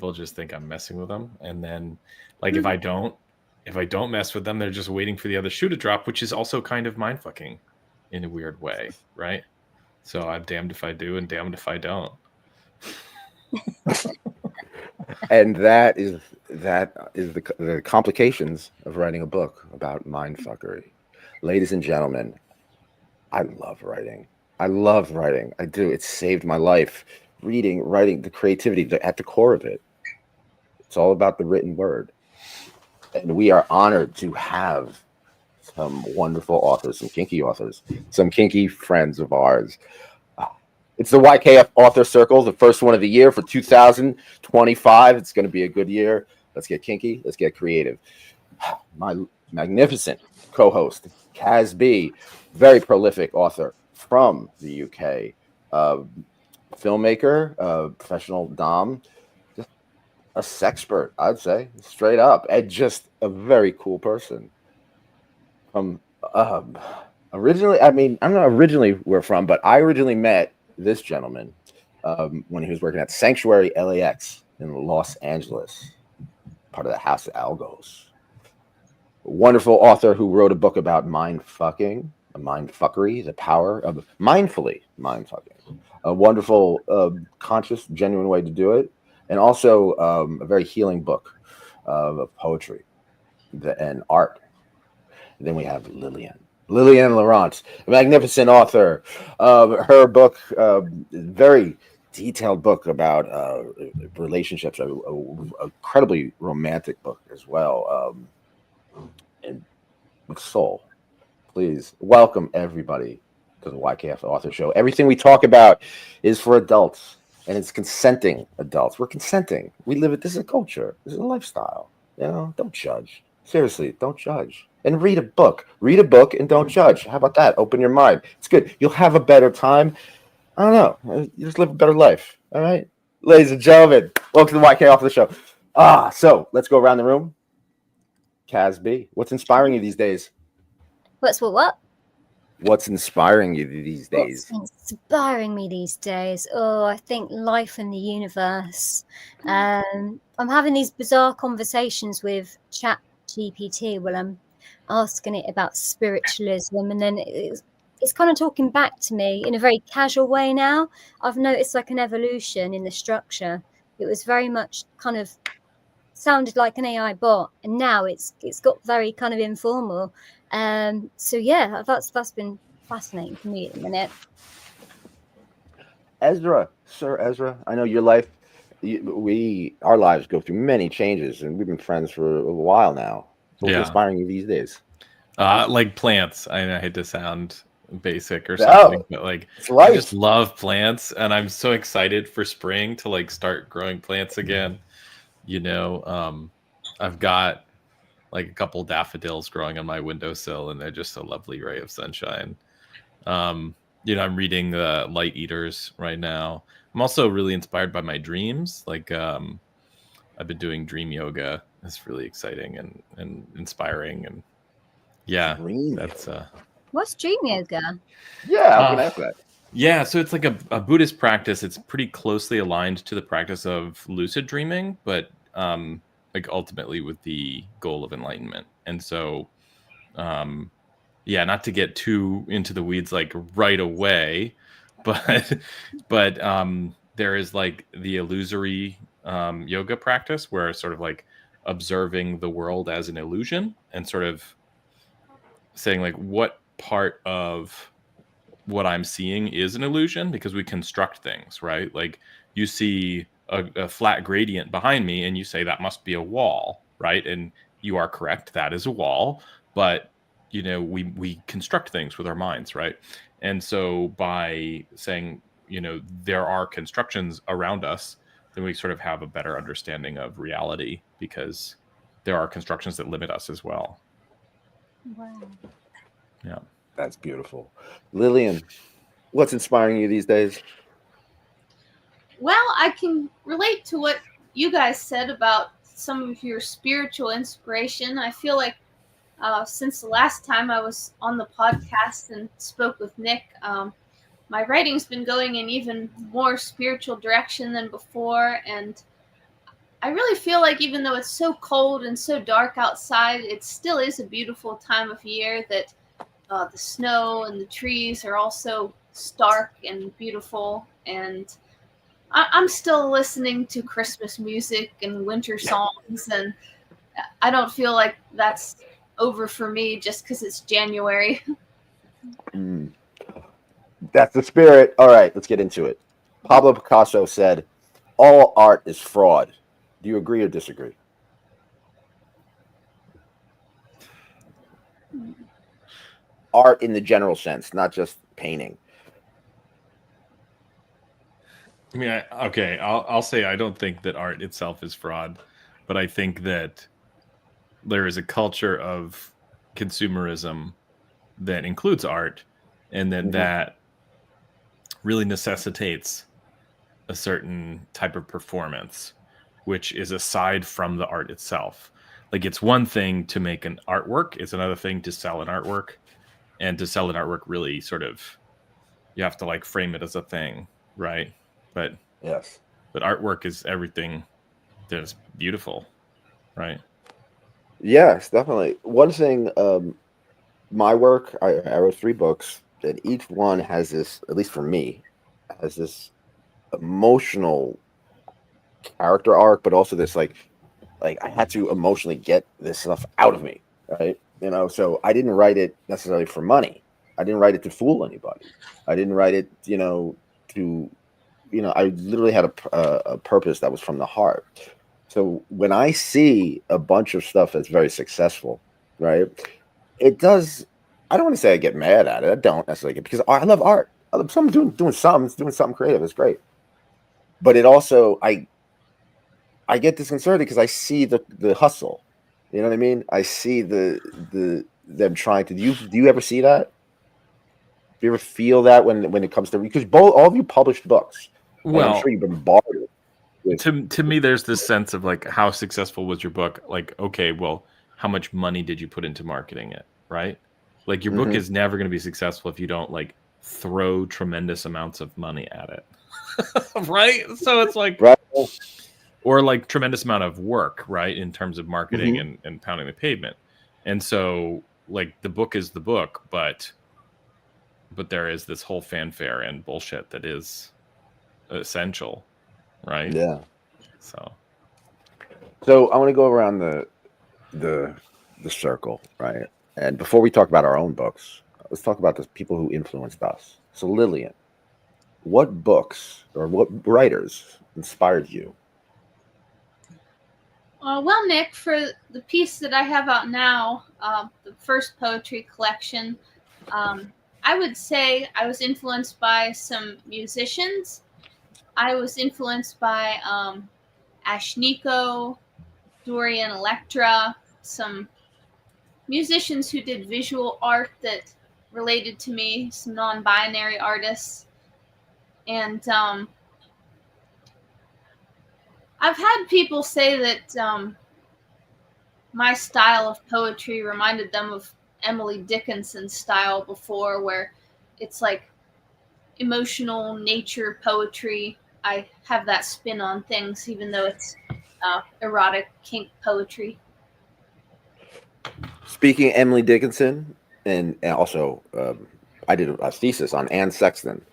people just think I'm messing with them, and then like if I don't mess with them, they're just waiting for the other shoe to drop, which is also kind of mind fucking in a weird way, right? So I'm damned if I do and damned if I don't. And that is the complications of writing a book about mind fuckery. Ladies and gentlemen, I love writing. I do. It saved my life. Reading, writing, the creativity at the core of it. It's all about the written word. And we are honored to have some wonderful authors, some kinky authors, some kinky friends of ours. It's the YKF Author Circle, the first one of the year for 2025. It's going to be a good year. Let's get kinky. Let's get creative. My magnificent co-host, Kaz B, very prolific author from the UK, filmmaker, professional dom, just a sexpert, I'd say, straight up, and just a very cool person. Originally, I mean, I don't know originally where from, but I originally met this gentleman when he was working at Sanctuary LAX in Los Angeles, part of the House of Algos. A wonderful author who wrote a book about mind fucking, mind fuckery, the power of mindfully mind fucking. A wonderful, conscious, genuine way to do it, and also a very healing book of poetry and art. And then we have Lilyann Laurent, a magnificent author. Her book, very detailed book about relationships, a incredibly romantic book as well. And with soul, please welcome everybody to the YKF Author Show. Everything we talk about is for adults, and it's consenting adults. We're consenting. We live it. This is a culture. This is a lifestyle. You know, don't judge. Seriously, don't judge. And read a book. Read a book and don't judge. How about that? Open your mind. It's good. You'll have a better time. I don't know. You just live a better life. All right? Ladies and gentlemen, welcome to the YK Author Show. So let's go around the room. Kaz B, what's inspiring you these days? What? What's inspiring you these days? What's inspiring me these days? Oh, I think life and the universe. I'm having these bizarre conversations with Chat GPT when I'm asking it about spiritualism, and then it's kind of talking back to me in a very casual way now. I've noticed like an evolution in the structure. It was very much kind of sounded like an AI bot, and now it's got very kind of informal. So yeah, that's been fascinating for me at the minute. Sir Ezra, I know your life, our lives go through many changes, and we've been friends for a while now. So what's inspiring you these days? Like plants. I hate to sound basic or something, but like I just love plants, and I'm so excited for spring to like start growing plants again. You know, I've got like a couple daffodils growing on my windowsill, and they're just a lovely ray of sunshine. You know, I'm reading the Light Eaters right now. I'm also really inspired by my dreams. Like, I've been doing dream yoga. It's really exciting and inspiring. And yeah, that's what's dream yoga? Yeah, I'm gonna ask that. Yeah, so it's like a Buddhist practice. It's pretty closely aligned to the practice of lucid dreaming, but like ultimately with the goal of enlightenment. And so, yeah, not to get too into the weeds like right away, but there is like the illusory yoga practice where it's sort of like observing the world as an illusion and sort of saying like what part of what I'm seeing is an illusion, because we construct things, right? Like you see a flat gradient behind me and you say that must be a wall, right? And you are correct, that is a wall, but you know, we construct things with our minds, right? And so by saying, you know, there are constructions around us, then we sort of have a better understanding of reality, because there are constructions that limit us as well. Wow. Yeah. That's beautiful. Lillian, what's inspiring you these days? Well, I can relate to what you guys said about some of your spiritual inspiration. I feel like since the last time I was on the podcast and spoke with Nick, my writing's been going in even more spiritual direction than before. And I really feel like even though it's so cold and so dark outside, it still is a beautiful time of year that the snow and the trees are also stark and beautiful. And I'm still listening to Christmas music and winter songs, and I don't feel like that's over for me just because it's January. That's the spirit. All right, let's get into it. Pablo Picasso said, "All art is fraud." Do you agree or disagree? Art in the general sense, not just painting. I mean, I'll say I don't think that art itself is fraud, but I think that there is a culture of consumerism that includes art, and that really necessitates a certain type of performance, which is aside from the art itself. Like, it's one thing to make an artwork, it's another thing to sell an artwork, and to sell an artwork really sort of, you have to like frame it as a thing, right? But yes, but artwork is everything that's beautiful, right? Yes, definitely. One thing, my work, I wrote 3 books, and each one has this, at least for me, has this emotional character arc, but also this like I had to emotionally get this stuff out of me, right? So I didn't write it necessarily for money. I didn't write it to fool anybody. I didn't write it, to, I literally had a purpose that was from the heart. So when I see a bunch of stuff that's very successful, right, it does. I don't want to say I get mad at it. I don't necessarily get, because I love art. I love someone doing something creative. It's great. But it also, I get disconcerted because I see the hustle. You know what I mean? I see them trying to. Do you ever see that? Do you ever feel that when it comes to, because all of you published books, and I'm Well, sure you've been bombarded with. to me, there's this sense of like, how successful was your book? Like, okay, well, how much money did you put into marketing it, right? Like, your book is never going to be successful if you don't like throw tremendous amounts of money at it, right? So it's like, Right. or like tremendous amount of work, right, in terms of marketing and pounding the pavement. And so like the book is the book, but there is this whole fanfare and bullshit that is essential, right? Yeah. So I want to go around the circle, right? And before we talk about our own books, let's talk about the people who influenced us. So Lillian, what books or what writers inspired you? Well, Nick, for the piece that I have out now, the first poetry collection, I would say I was influenced by some musicians. I was influenced by Ashniko, Dorian Electra, some musicians who did visual art that related to me, some non-binary artists. And I've had people say that my style of poetry reminded them of Emily Dickinson's style before, where it's like emotional nature poetry. I have that spin on things, even though it's erotic kink poetry. Speaking of Emily Dickinson, and also I did a thesis on Anne Sexton.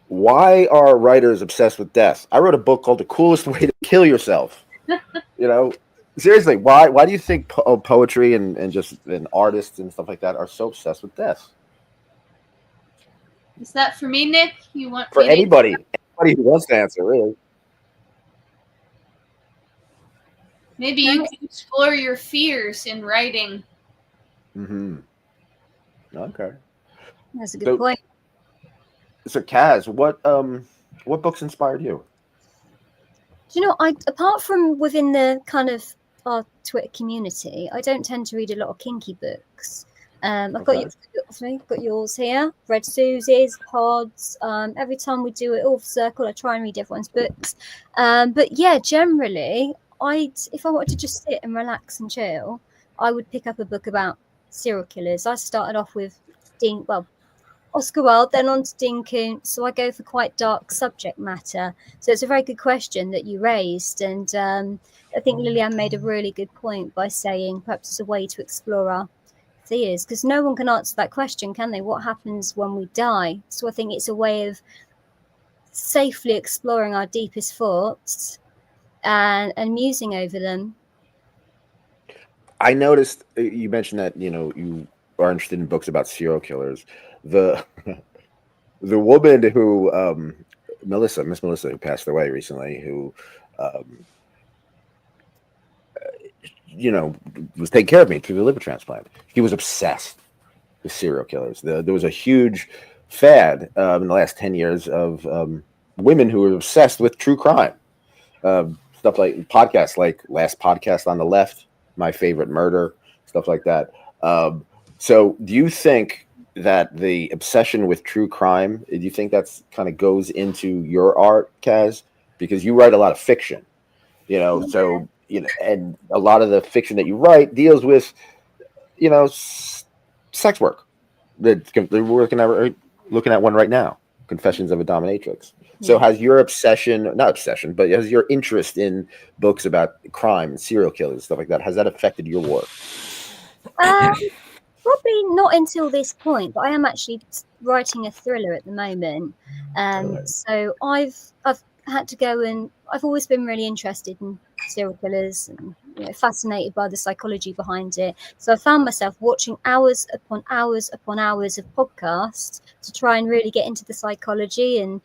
Why are writers obsessed with death? I wrote a book called "The Coolest Way to Kill Yourself." Seriously, why do you think poetry and artists and stuff like that are so obsessed with death? Is that for me, Nick? You want For me to- anybody who wants to answer, really? Maybe you can explore your fears in writing. Okay. That's a good point. So, Kaz, what books inspired you? Do you know, apart from within the kind of our Twitter community, I don't tend to read a lot of kinky books. I've got yours here. Read Suzi's, Todd's. Every time we do it all circle, I try and read everyone's books. But yeah, generally, if I wanted to just sit and relax and chill, I would pick up a book about serial killers. I started off with Oscar Wilde, then on to Dean Koontz. So I go for quite dark subject matter. So it's a very good question that you raised. And I think LILLYANN made a really good point by saying perhaps it's a way to explore our fears, because no one can answer that question, can they? What happens when we die? So I think it's a way of safely exploring our deepest thoughts and musing over them. I noticed you mentioned that you are interested in books about serial killers. The woman who Miss Melissa, who passed away recently, who was taking care of me through the liver transplant. She was obsessed with serial killers. There was a huge fad in the last 10 years of women who were obsessed with true crime. Stuff like podcasts like Last Podcast on the Left, My Favorite Murder, stuff like that. So do you think that the obsession with true crime, do you think that's kind of goes into your art, Kaz? Because you write a lot of fiction, so, and a lot of the fiction that you write deals with, sex work. They're looking at one right now, Confessions of a Dominatrix. So has your not obsession, but has your interest in books about crime and serial killers, stuff like that, has that affected your work? Probably not until this point, but I am actually writing a thriller at the moment. So I've had to go, and I've always been really interested in serial killers and fascinated by the psychology behind it. So I found myself watching hours upon hours upon hours of podcasts to try and really get into the psychology and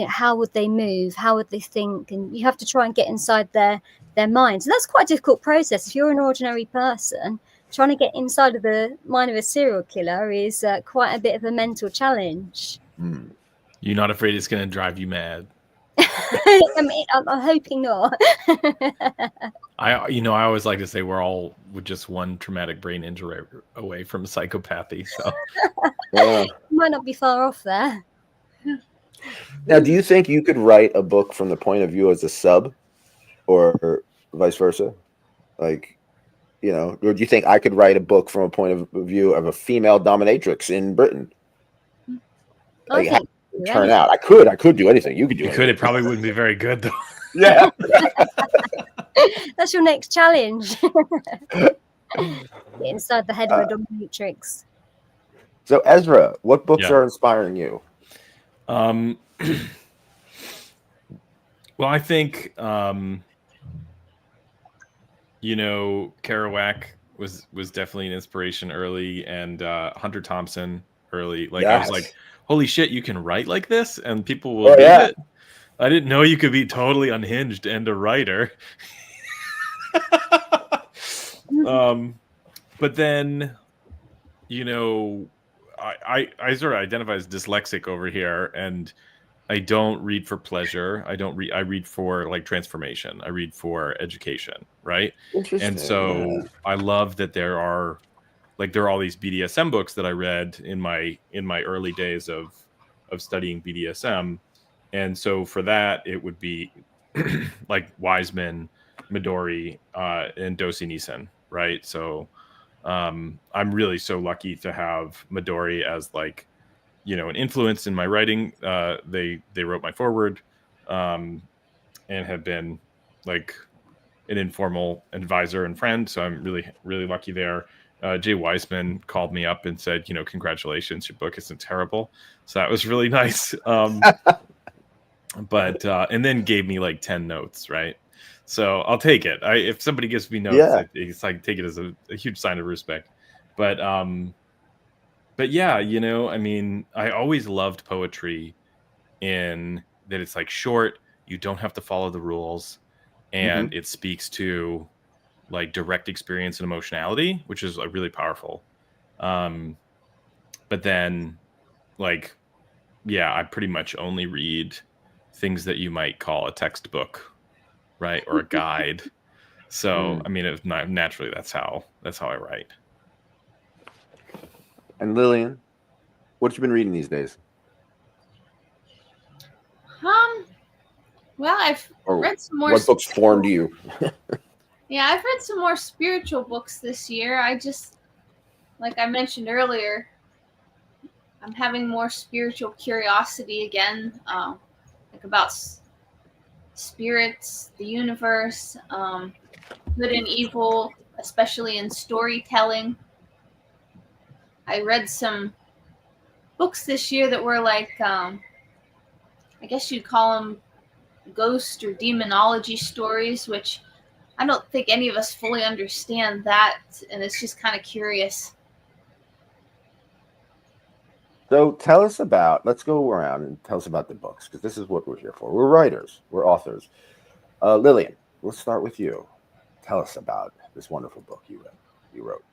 how would they move, how would they think, and you have to try and get inside their minds. And that's quite a difficult process. If you're an ordinary person, trying to get inside of the mind of a serial killer is quite a bit of a mental challenge. You're not afraid it's going to drive you mad? I mean, I'm hoping not. I always like to say we're all with just one traumatic brain injury away from psychopathy. So might not be far off there. Now, do you think you could write a book from the point of view as a sub, or vice versa? Like, or do you think I could write a book from a point of view of a female dominatrix in Britain? Like, how it turn out? I could do anything. You could do anything. It probably wouldn't be very good, though. Yeah. That's your next challenge. Get inside the head of a dominatrix. So, Ezra, what books are inspiring you? Well, I think Kerouac was definitely an inspiration early, and Hunter Thompson early. Like, yes. I was like, holy shit, you can write like this, and people will read it. I didn't know you could be totally unhinged and a writer. But then, I sort of identify as dyslexic over here, and I don't read for pleasure. I read for like transformation. I read for education, right? And so I love that there are all these BDSM books that I read in my early days of studying BDSM. And so for that, it would be like Wiseman, Midori, and Dosi Nissen, right? So I'm really so lucky to have Midori as an influence in my writing. They wrote my foreword, and have been like an informal advisor and friend. So I'm really, really lucky there. Jay Wiseman called me up and said, congratulations, your book isn't terrible. So that was really nice. But and then gave me like 10 notes, right? So I'll take it. If somebody gives me notes, it's like take it as a huge sign of respect. But yeah, I mean, I always loved poetry in that it's like short, you don't have to follow the rules, and it speaks to like direct experience and emotionality, which is really powerful. But then I pretty much only read things that you might call a textbook, right? Or a guide. So, I mean, naturally that's how I write. And Lillian, what you been reading these days? Well, I've read some more. What books formed you? Yeah, I've read some more spiritual books this year. I just, like I mentioned earlier, I'm having more spiritual curiosity again, like about spirits, the universe, good and evil, especially in storytelling. I read some books this year that were like, I guess you'd call them ghost or demonology stories, which I don't think any of us fully understand that, and it's just kind of curious. So tell us about, let's go around and tell us about the books, because this is what we're here for. We're writers, we're authors. Lillian, let's start with you. Tell us about this wonderful book you wrote.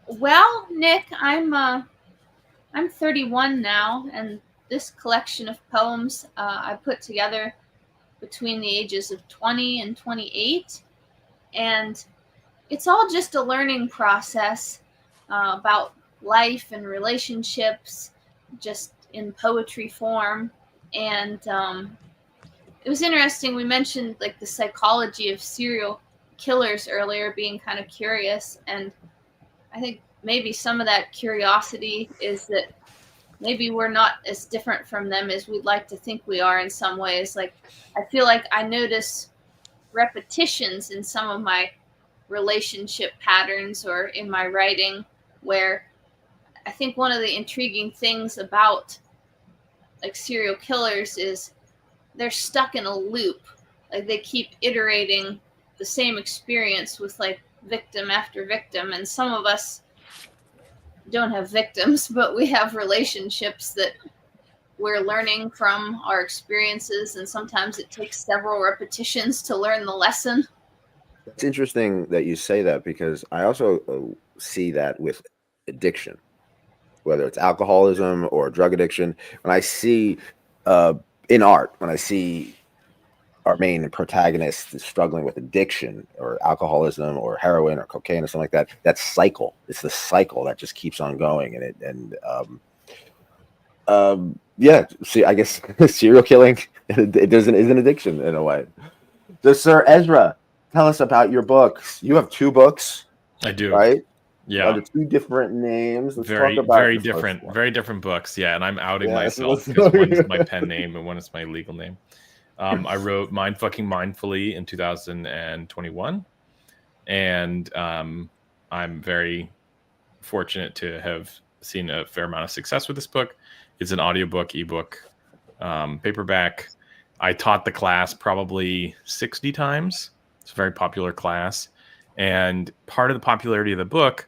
Well, Nick, I'm 31 now, and this collection of poems I put together between the ages of 20 and 28, and it's all just a learning process about life and relationships, just in poetry form. And it was interesting, we mentioned like the psychology of serial killers earlier, being kind of curious, and I think maybe some of that curiosity is that maybe we're not as different from them as we'd like to think we are in some ways. Like, I feel like I notice repetitions in some of my relationship patterns or in my writing, where I think one of the intriguing things about like serial killers is they're stuck in a loop. Like, they keep iterating the same experience with like victim after victim, and some of us don't have victims, but we have relationships that we're learning from our experiences, and sometimes it takes several repetitions to learn the lesson. It's interesting that you say that, because I also see that with addiction, whether it's alcoholism or drug addiction. When I see in art, when I see our main protagonist is struggling with addiction or alcoholism or heroin or cocaine or something like that, that cycle, it's the cycle that just keeps on going. Yeah, see, I guess serial killing is an addiction in a way. So, Sir Ezra, tell us about your books. You have 2 books. I do. Right? Yeah. Under 2 different names. Let's very talk about very different books. Yeah, and I'm outing myself let's because one is my pen name and one is my legal name. I wrote Mind Fucking Mindfully in 2021, and I'm very fortunate to have seen a fair amount of success with this book. It's an audiobook, ebook, paperback. I taught the class probably 60 times. It's a very popular class, and part of the popularity of the book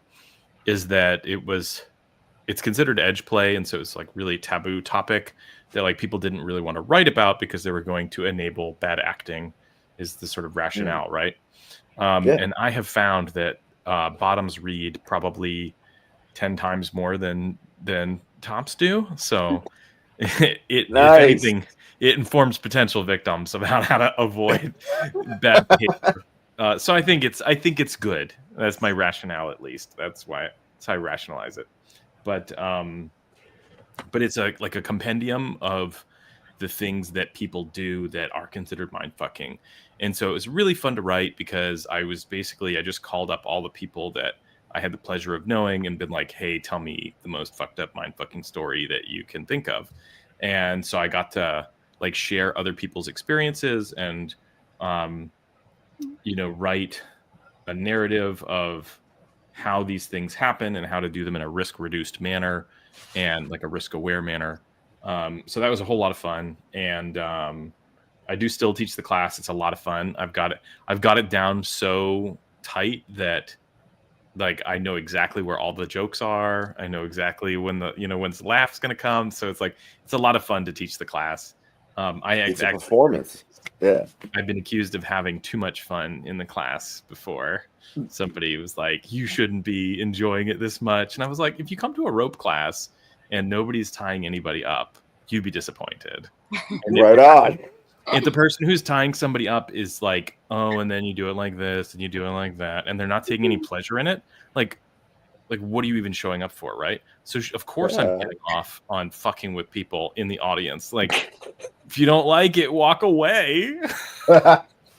is that it's considered edge play, and so it's like really taboo topic that like people didn't really want to write about because they were going to enable bad acting, is the sort of rationale, right? And I have found that bottoms read probably 10 times more than tops do. So if anything, it informs potential victims about how to avoid bad behavior. So I think it's good. That's my rationale, at least. That's how I rationalize it. But it's like a compendium of the things that people do that are considered mind fucking. And so it was really fun to write, because I just called up all the people that I had the pleasure of knowing and been like, hey, tell me the most fucked up mind fucking story that you can think of. And so I got to like share other people's experiences and, write a narrative of how these things happen and how to do them in a risk reduced manner and like a risk aware manner. So that was a whole lot of fun. And I do still teach the class. It's a lot of fun. I've got it down so tight that like I know exactly where all the jokes are. I know exactly when the laugh's going to come. So it's a lot of fun to teach the class. It's a performance. Yeah. I've been accused of having too much fun in the class before. Somebody was like, you shouldn't be enjoying it this much. And I was like, if you come to a rope class and nobody's tying anybody up, you'd be disappointed. Right on. If the person who's tying somebody up is like, oh, and then you do it like this and you do it like that, and they're not taking any pleasure in it, like what are you even showing up for, right? So of course I'm getting off on fucking with people in the audience. Like, if you don't like it, walk away.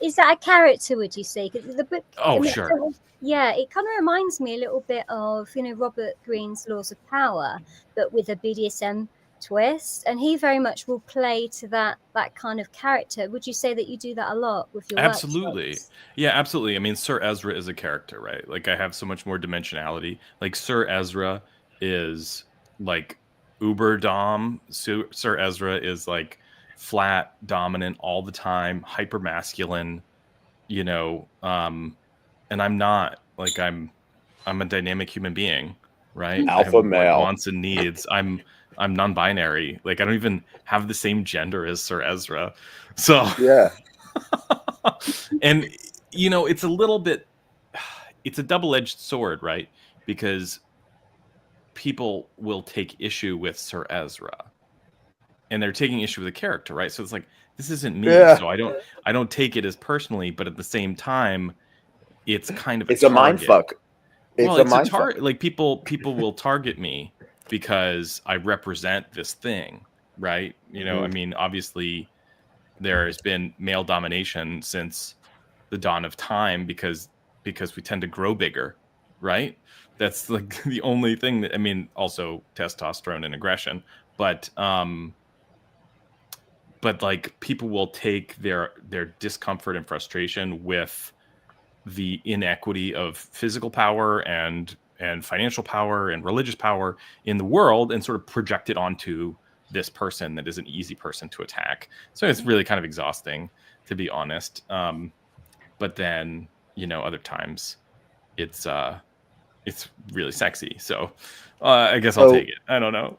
Is that a character, would you say? 'Cause the book, Oh, I mean, sure. sort of- yeah, it kind of reminds me a little bit of, Robert Greene's Laws of Power, but with a BDSM twist. And he very much will play to that kind of character. Would you say that you do that a lot with your Absolutely. workshops? Yeah, absolutely. I mean, Sir Ezra is a character, right? Like, I have so much more dimensionality. Like, Sir Ezra is like uber dom. Sir Ezra is like flat dominant all the time, hyper masculine, and I'm not. Like, I'm a dynamic human being, right? I have Alpha male. wants and needs. I'm non-binary. Like, I don't even have the same gender as Sir Ezra. So Yeah. and it's a little bit, it's a double-edged sword, right? Because people will take issue with Sir Ezra, and they're taking issue with the character, right? So it's like, this isn't me. Yeah. So I don't take it as personally, but at the same time, it's kind of It's a mind fuck. Well, it's a target. Like, people will target me because I represent this thing, right? I mean, obviously there has been male domination since the dawn of time because we tend to grow bigger, right? That's like the only thing that, I mean, also testosterone and aggression, but like, people will take their discomfort and frustration with the inequity of physical power and financial power and religious power in the world and sort of project it onto this person that is an easy person to attack. So it's really kind of exhausting, to be honest. But then, other times it's really sexy. So I guess I'll take it. I don't know.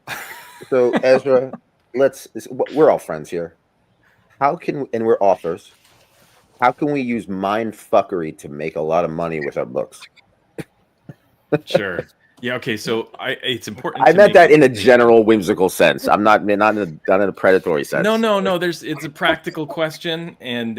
So Ezra, we're all friends here. And we're authors. How can we use mind fuckery to make a lot of money with our books? Sure. Yeah. Okay. So it's important. I meant that in a general whimsical sense. I'm not in a predatory sense. No. It's a practical question, and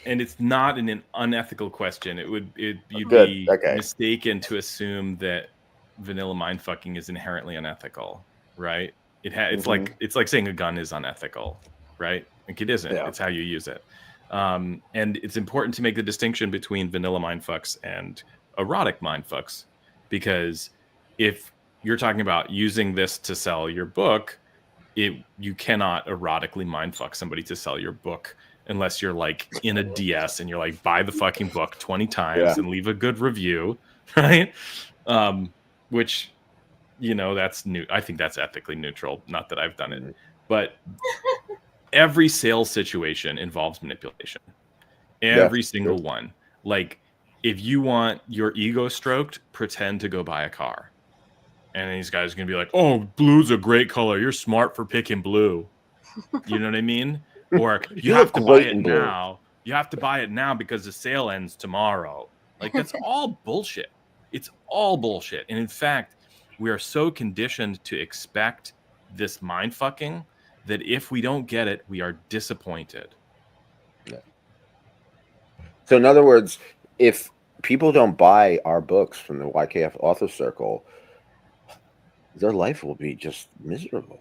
it's not an unethical question. You'd be mistaken to assume that vanilla mind fucking is inherently unethical, right? It's like saying a gun is unethical, right? Like, it isn't. Yeah. It's how you use it. And it's important to make the distinction between vanilla mindfucks and erotic mindfucks, because if you're talking about using this to sell your book, you cannot erotically mindfuck somebody to sell your book unless you're like in a DS and you're like, buy the fucking book 20 times and leave a good review, right? Which, that's new. I think that's ethically neutral. Not that I've done it, but every sales situation involves manipulation. Every single one. Like, if you want your ego stroked, pretend to go buy a car. And these guys are going to be like, oh, blue's a great color. You're smart for picking blue. You know what I mean? Or you have to buy it now. You have to buy it now because the sale ends tomorrow. Like, that's all bullshit. It's all bullshit. And in fact, we are so conditioned to expect this mind fucking that if we don't get it, we are disappointed. Yeah. So in other words, if people don't buy our books from the YKF author circle, their life will be just miserable.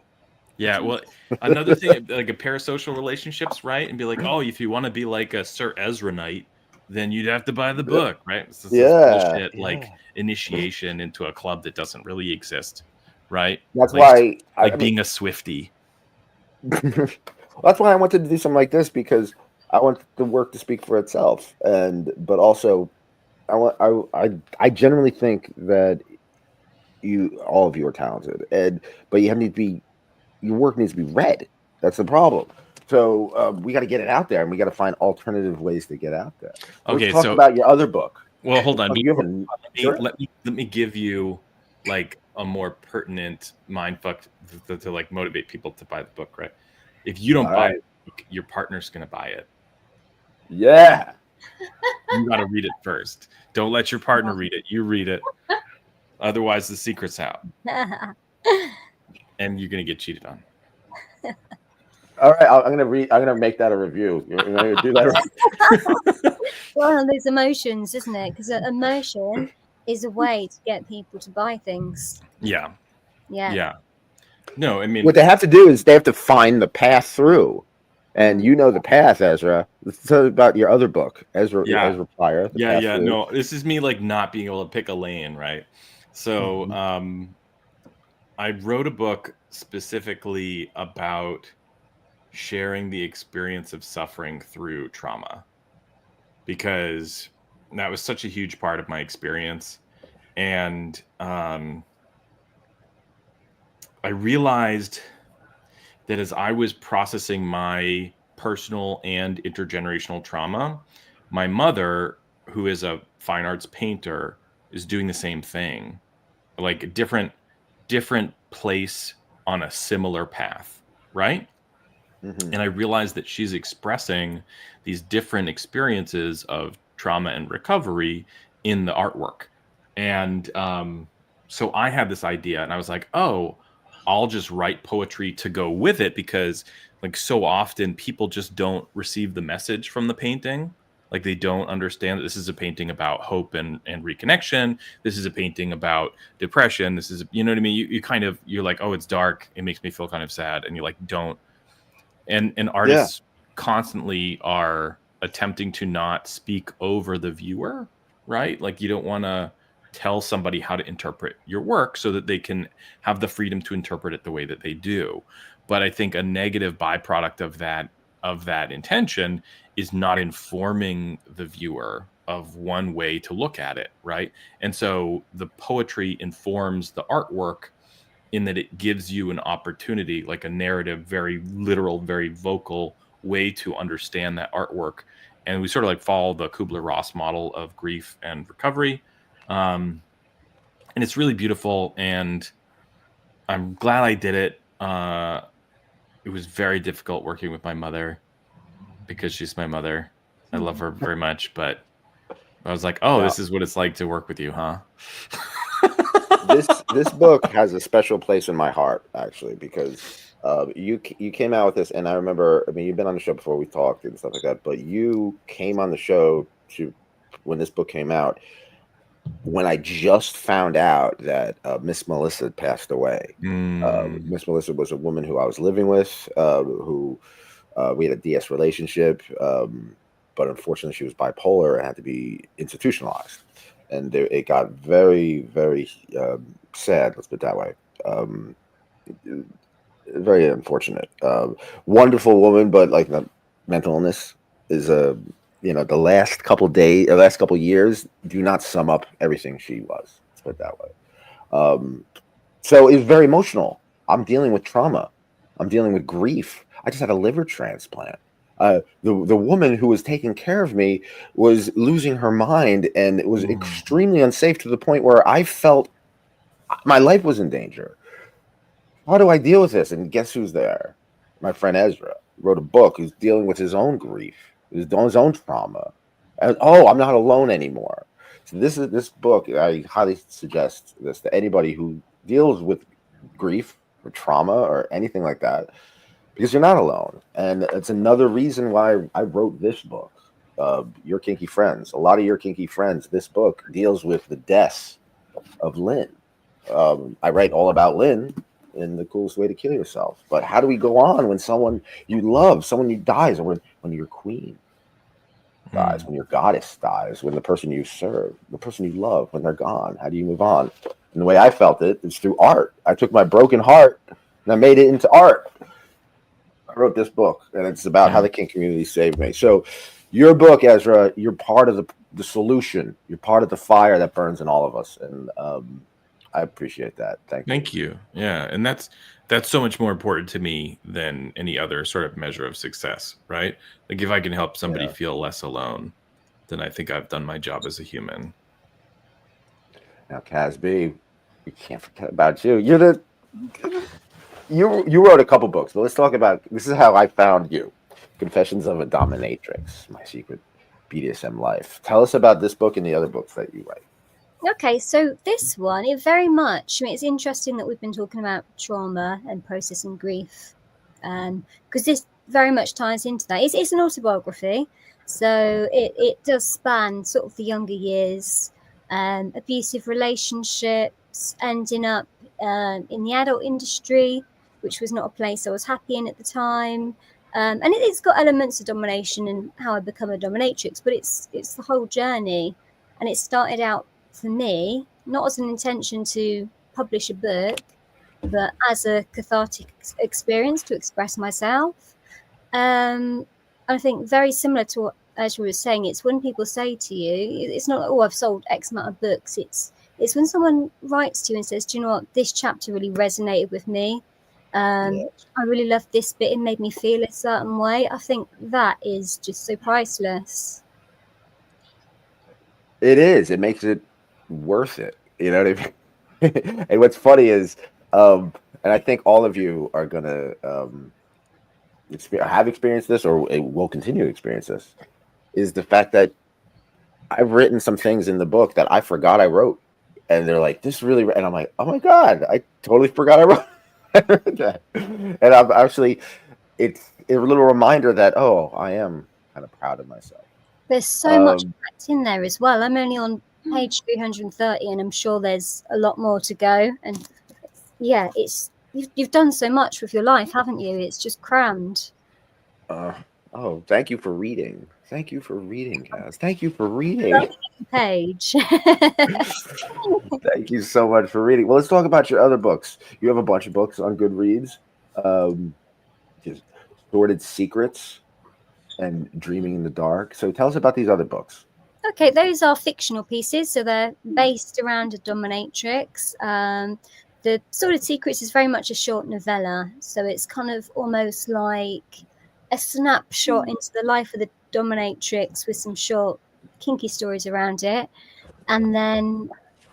Yeah, well, another thing, like a parasocial relationships, right? And be like, oh, if you want to be like a Sir Ezra Knight, then you'd have to buy the book, right? It's this bullshit, like, initiation into a club that doesn't really exist, right? That's like, why being a Swiftie. That's why I wanted to do something like this, because I want the work to speak for itself, but also I generally think that all of you are talented, but you need to be, your work needs to be read. That's the problem. So we got to get it out there, and we got to find alternative ways to get out there. Okay, let's talk about your other book. Well, hold on. Let me give you like a more pertinent mindfuck to like motivate people to buy the book, right? If you don't buy it, your partner's going to buy it. Yeah. You got to read it first. Don't let your partner read it. You read it. Otherwise, the secret's out. And you're going to get cheated on. All right, I'm gonna make that a review. You're gonna do that. Well, there's emotions, isn't it? Because emotion is a way to get people to buy things. Yeah. Yeah. Yeah. No, I mean, what they have to do is they have to find the path through. And you know the path, Ezra. Let's tell about your other book, Ezra Pryor. The Path Yeah. Through. No, this is me like not being able to pick a lane, right? So I wrote a book specifically about sharing the experience of suffering through trauma, because that was such a huge part of my experience. And I realized that as I was processing my personal and intergenerational trauma, my mother, who is a fine arts painter, is doing the same thing, like a different place on a similar path, right? Mm-hmm. And I realized that she's expressing these different experiences of trauma and recovery in the artwork. And so I had this idea, and I was like, oh, I'll just write poetry to go with it, because like so often people just don't receive the message from the painting. Like they don't understand that this is a painting about hope and reconnection. This is a painting about depression. This is, you know what I mean? You kind of, you're like, oh, it's dark. It makes me feel kind of sad. And you like, don't. And Yeah. artists constantly are attempting to not speak over the viewer, right? Like you don't want to tell somebody how to interpret your work so that they can have the freedom to interpret it the way that they do. But I think a negative byproduct of that intention is not informing the viewer of one way to look at it, right? And so the poetry informs the artwork in that it gives you an opportunity, like a narrative, very literal, very vocal way to understand that artwork. And we sort of like follow the Kubler-Ross model of grief and recovery. And it's really beautiful. And I'm glad I did it. It was very difficult working with my mother, because she's my mother. I love her very much, but I was like, oh, Yeah. this is what it's like to work with you, huh? This book has a special place in my heart, actually, because you came out with this, and I remember. I mean, you've been on the show before, we talked and stuff like that, but you came on the show when this book came out, when I just found out that Miss Melissa had passed away. Miss Melissa was a woman who I was living with, who we had a DS relationship, but unfortunately she was bipolar and had to be institutionalized. And it got very, very sad, let's put it that way. Very unfortunate. Wonderful woman, but like the mental illness is the last couple days, or last couple years do not sum up everything she was. Let's put it that way. So it's very emotional. I'm dealing with trauma. I'm dealing with grief. I just had a liver transplant. The woman who was taking care of me was losing her mind, and it was extremely unsafe, to the point where I felt my life was in danger. How do I deal with this? And guess who's there? My friend Ezra wrote a book. Who's dealing with his own grief, his own trauma. And, I'm not alone anymore. So this book. I highly suggest this to anybody who deals with grief or trauma or anything like that, because you're not alone. And it's another reason why I wrote this book. Your Kinky Friends. A lot of your Kinky Friends. This book deals with the deaths of Lynn. I write all about Lynn and the coolest way to kill yourself. But how do we go on when someone you love, someone you dies, or when your queen dies, when your goddess dies, when the person you serve, the person you love, when they're gone? How do you move on? And the way I felt it is through art. I took my broken heart and I made it into art. I wrote this book, and it's about how the kink community saved me. So your book, Ezra, you're part of the solution. You're part of the fire that burns in all of us. And I appreciate that. Thank you. Yeah. And that's so much more important to me than any other sort of measure of success, right? Like if I can help somebody feel less alone, then I think I've done my job as a human. Now, Kaz B, we can't forget about you. You wrote a couple books, but let's talk about, this is how I found you. Confessions of a Dominatrix, My Secret BDSM Life. Tell us about this book and the other books that you write. Okay, so this one, it's interesting that we've been talking about trauma and processing grief, because this very much ties into that. It's an autobiography, so it does span sort of the younger years, abusive relationships, ending up in the adult industry, which was not a place I was happy in at the time, And it's got elements of domination and how I become a dominatrix, but it's the whole journey. And it started out for me not as an intention to publish a book, but as a cathartic experience to express myself. I think very similar to what Ezra was saying, it's when people say to you, it's not, oh, I've sold X amount of books. It's when someone writes to you and says, do you know what, this chapter really resonated with me. I really loved this bit. It made me feel a certain way. I think that is just so priceless. It is. It makes it worth it. You know what I mean? And what's funny is, and I think all of you are gonna have experienced this, or will continue to experience this, is the fact that I've written some things in the book that I forgot I wrote, and they're like, "This really," and I'm like, "Oh my god, I totally forgot I wrote that." And I'm actually, it's a little reminder that I am kind of proud of myself. There's so much packed in there as well. I'm only on page 330, and I'm sure there's a lot more to go. And yeah, it's you've done so much with your life, haven't you? It's just crammed. Thank you for reading. Thank you for reading, Kaz. Thank you for reading. Page. Thank you so much for reading. Well, let's talk about your other books. You have a bunch of books on Goodreads. Just Sordid Secrets and Dreaming in the Dark. So tell us about these other books. Okay, those are fictional pieces, so they're based around a dominatrix. The Sordid Secrets is very much a short novella, so it's kind of almost like a snapshot into the life of the dominatrix with some short kinky stories around it. And then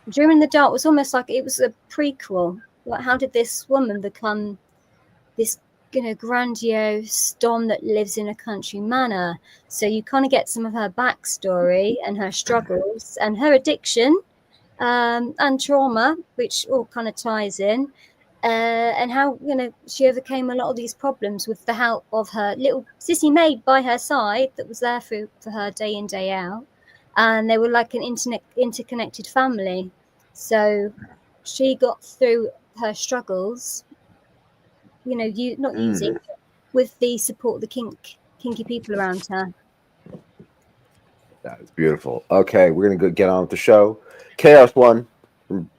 Dreaming in the Dark was almost like it was a prequel. Like, how did this woman become this grandiose dom that lives in a country manor? So you kind of get some of her backstory and her struggles and her addiction and trauma, which all kind of ties in, and how she overcame a lot of these problems with the help of her little sissy maid by her side that was there for her day in, day out. And they were like an interconnected family. So she got through her struggles, using with the support of the kinky people around her. That is beautiful. Okay, we're gonna get on with the show. Chaos One from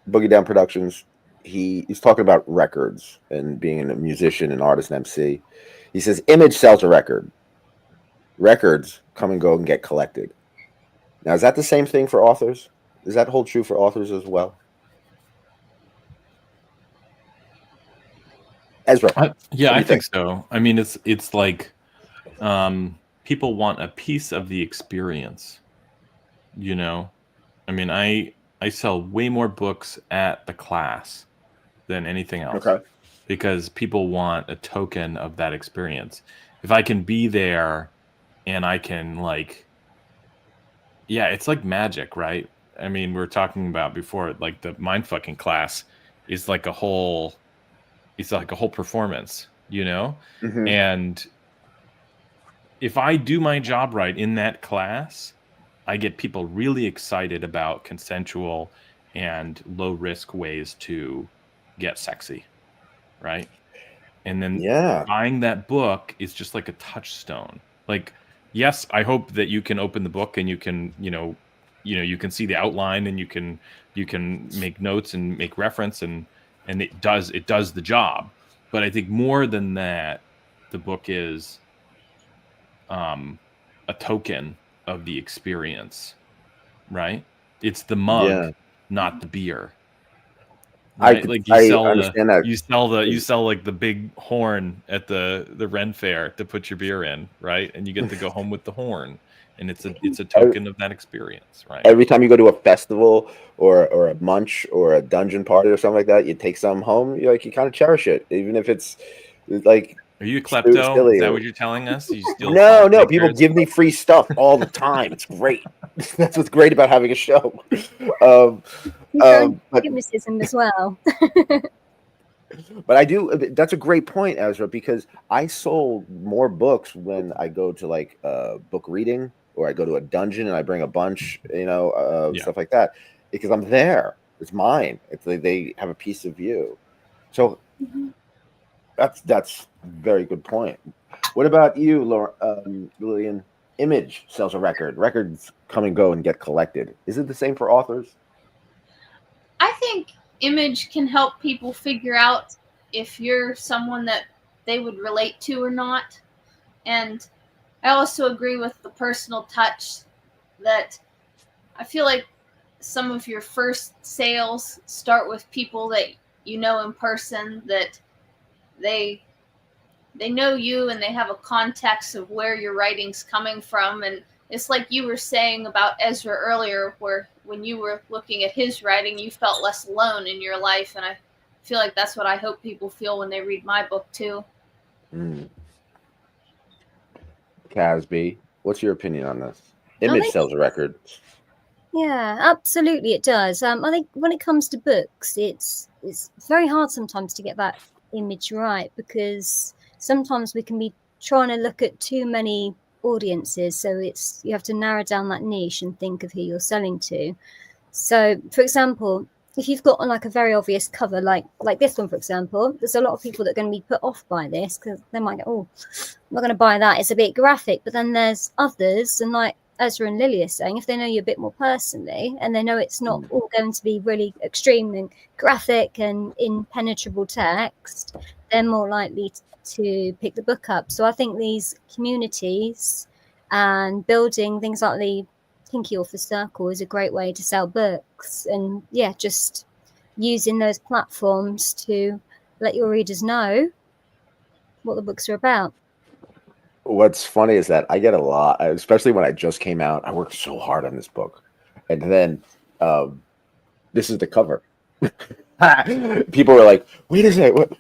Boogie Down Productions. He's talking about records and being a musician, and artist, and MC. He says image sells a record. Records come and go and get collected. Now, is that the same thing for authors? Does that hold true for authors as well? Ezra. I think so. I mean, it's like people want a piece of the experience. I mean, I sell way more books at the class than anything else. Okay. Because people want a token of that experience. If I can be there and I can it's like magic, right? I mean, we were talking about before, like the mindfucking class is like a whole performance, Mm-hmm. And if I do my job right in that class, I get people really excited about consensual and low risk ways to get sexy, right? And then buying that book is just like a touchstone. Like, yes, I hope that you can open the book and you can, you can see the outline and you can make notes and make reference and it does the job. But I think more than that, the book is a token of the experience, right? It's the mug, not the beer. Right? Understand that. You sell like the big horn at the Ren Fair to put your beer in, right? And you get to go home with the horn, and it's a token of that experience, right? Every time you go to a festival or a munch or a dungeon party or something like that, you take some home. You kind of cherish it, even if it's like. Are you a klepto? Is that what you're telling us? You steal no. People give me free stuff all the time. It's great. That's what's great about having a show. Cynicism as well. But I do. That's a great point, Ezra, because I sold more books when I go to book reading or I go to a dungeon and I bring a bunch, stuff like that, because I'm there. It's mine. It's like they have a piece of you. So. Mm-hmm. That's a very good point. What about you, Lillian? Image sells a record. Records come and go and get collected. Is it the same for authors? I think Image can help people figure out if you're someone that they would relate to or not. And I also agree with the personal touch that I feel like some of your first sales start with people that you know in person, that they know you and they have a context of where your writing's coming from. And it's like you were saying about Ezra earlier, where when you were looking at his writing, you felt less alone in your life. And I feel like that's what I hope people feel when they read my book too. Kaz B, what's your opinion on this? Image sells a record. Yeah, absolutely it does. I think when it comes to books, it's very hard sometimes to get that image right, because sometimes we can be trying to look at too many audiences, so you have to narrow down that niche and think of who you're selling to. So, for example, if you've got like a very obvious cover, like this one, for example, there's a lot of people that are going to be put off by this because they might go, "Oh, I'm not going to buy that. It's a bit graphic." But then there's others, and like Ezra and Lily are saying, if they know you a bit more personally and they know it's not all going to be really extreme and graphic and impenetrable text, they're more likely to pick the book up. So I think these communities and building things like the Kinky Author Circle is a great way to sell books. And yeah, just using those platforms to let your readers know what the books are about. What's funny is that I get a lot, especially when I just came out. I worked so hard on this book, and then this is the cover. People were like, "Wait a second, what?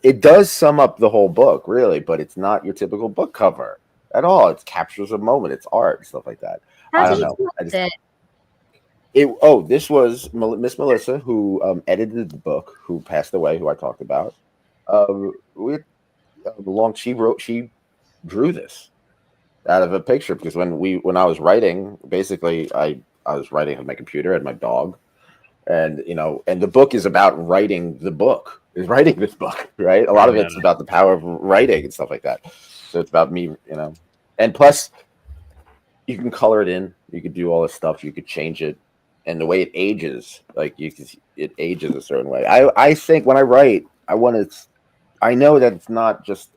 It does sum up the whole book, really, but it's not your typical book cover at all. It captures a moment. It's art and stuff like that." I don't know. This was Miss Melissa, who edited the book, who passed away, who I talked about. She drew this out of a picture, because when I was writing, basically I was writing on my computer and my dog, and and the book is about writing this book, right? A lot of it's about the power of writing and stuff like that. So it's about me, and plus you can color it in, you could do all this stuff, you could change it, and the way it ages, it ages a certain way. I think when I write, I know that it's not just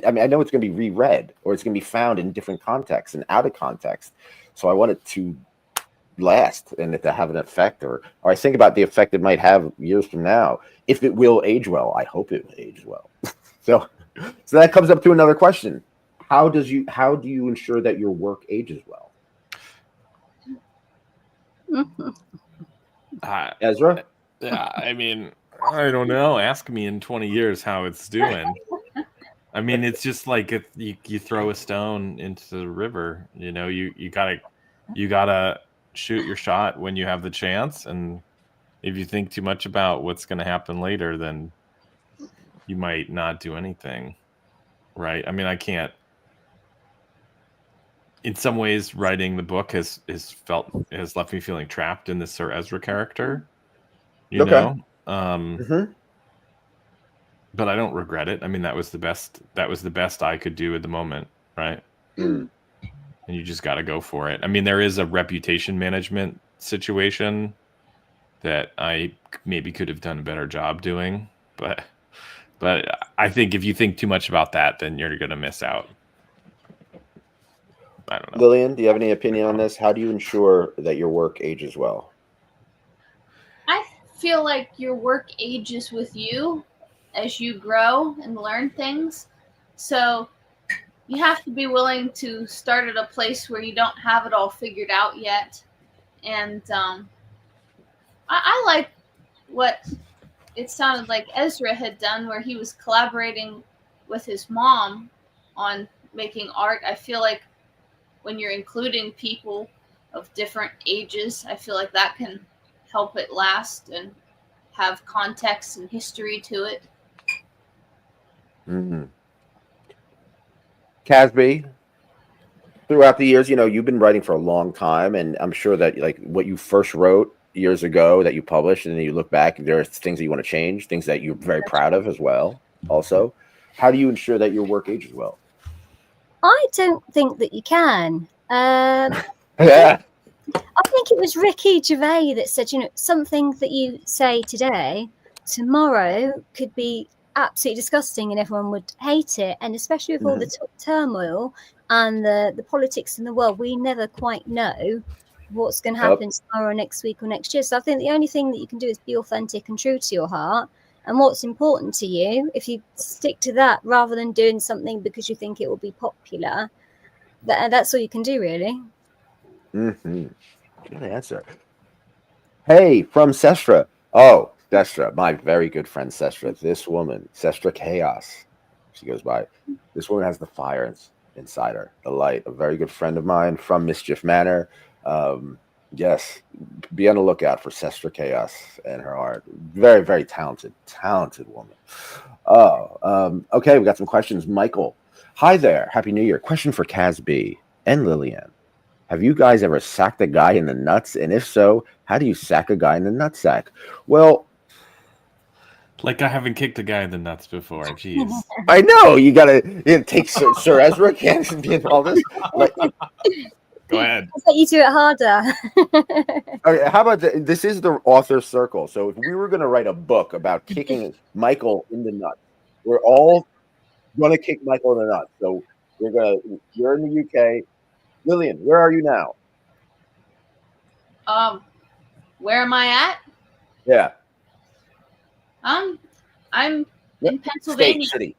I know it's going to be reread, or it's going to be found in different contexts and out of context. So I want it to last and it to have an effect, or I think about the effect it might have years from now. If it will age well, I hope it will age well. So that comes up to another question. How do you ensure that your work ages well? Ezra? Yeah, I mean, I don't know. Ask me in 20 years how it's doing. I mean, it's just like if you throw a stone into the river, you gotta shoot your shot when you have the chance. And if you think too much about what's going to happen later, then you might not do anything, right? I mean, I can't. In some ways, writing the book has left me feeling trapped in this Sir Ezra character, you know. But I don't regret it. I mean, that was the best I could do at the moment, right? And you just got to go for it. I mean, there is a reputation management situation that I maybe could have done a better job doing, but I think if you think too much about that, then you're going to miss out. I don't know. Lillian, do you have any opinion on this? How do you ensure that your work ages well? I feel like your work ages with you as you grow and learn things. So you have to be willing to start at a place where you don't have it all figured out yet. And I like what it sounded like Ezra had done, where he was collaborating with his mom on making art. I feel like when you're including people of different ages, I feel like that can help it last and have context and history to it. Kaz B, throughout the years, you've been writing for a long time, and I'm sure that like what you first wrote years ago that you published, and then you look back, there are things that you want to change, things that you're very proud of as well. Also, how do you ensure that your work ages well? I don't think that you can. Yeah. I think it was Ricky Gervais that said, something that you say today, tomorrow could be absolutely disgusting and everyone would hate it. And especially with all the turmoil and the politics in the world, we never quite know what's going to happen tomorrow, next week, or next year. So I think the only thing that you can do is be authentic and true to your heart and what's important to you. If you stick to that rather than doing something because you think it will be popular, that's all you can do, really. Good answer. Hey, from Sestra. Oh, Sestra, my very good friend Sestra. This woman, Sestra Chaos, she goes by. This woman has the fire inside her, the light. A very good friend of mine from Mischief Manor. Yes, be on the lookout for Sestra Chaos and her art. Very, very talented woman. Okay, we got some questions. Michael, hi there. Happy New Year. Question for Kaz B and Lilliann. Have you guys ever sacked a guy in the nuts? And if so, how do you sack a guy in the nutsack? Well, like I haven't kicked a guy in the nuts before. Jeez. I know you gotta take Sir Ezra can't be in all this. Like, go ahead. I'll let you do it harder. Okay, how about this is the author circle. So if we were going to write a book about kicking Michael in the nuts, we're all going to kick Michael in the nuts. So you're in the UK. Lilliann, where are you now? Where am I at? Yeah. I'm in Pennsylvania. City.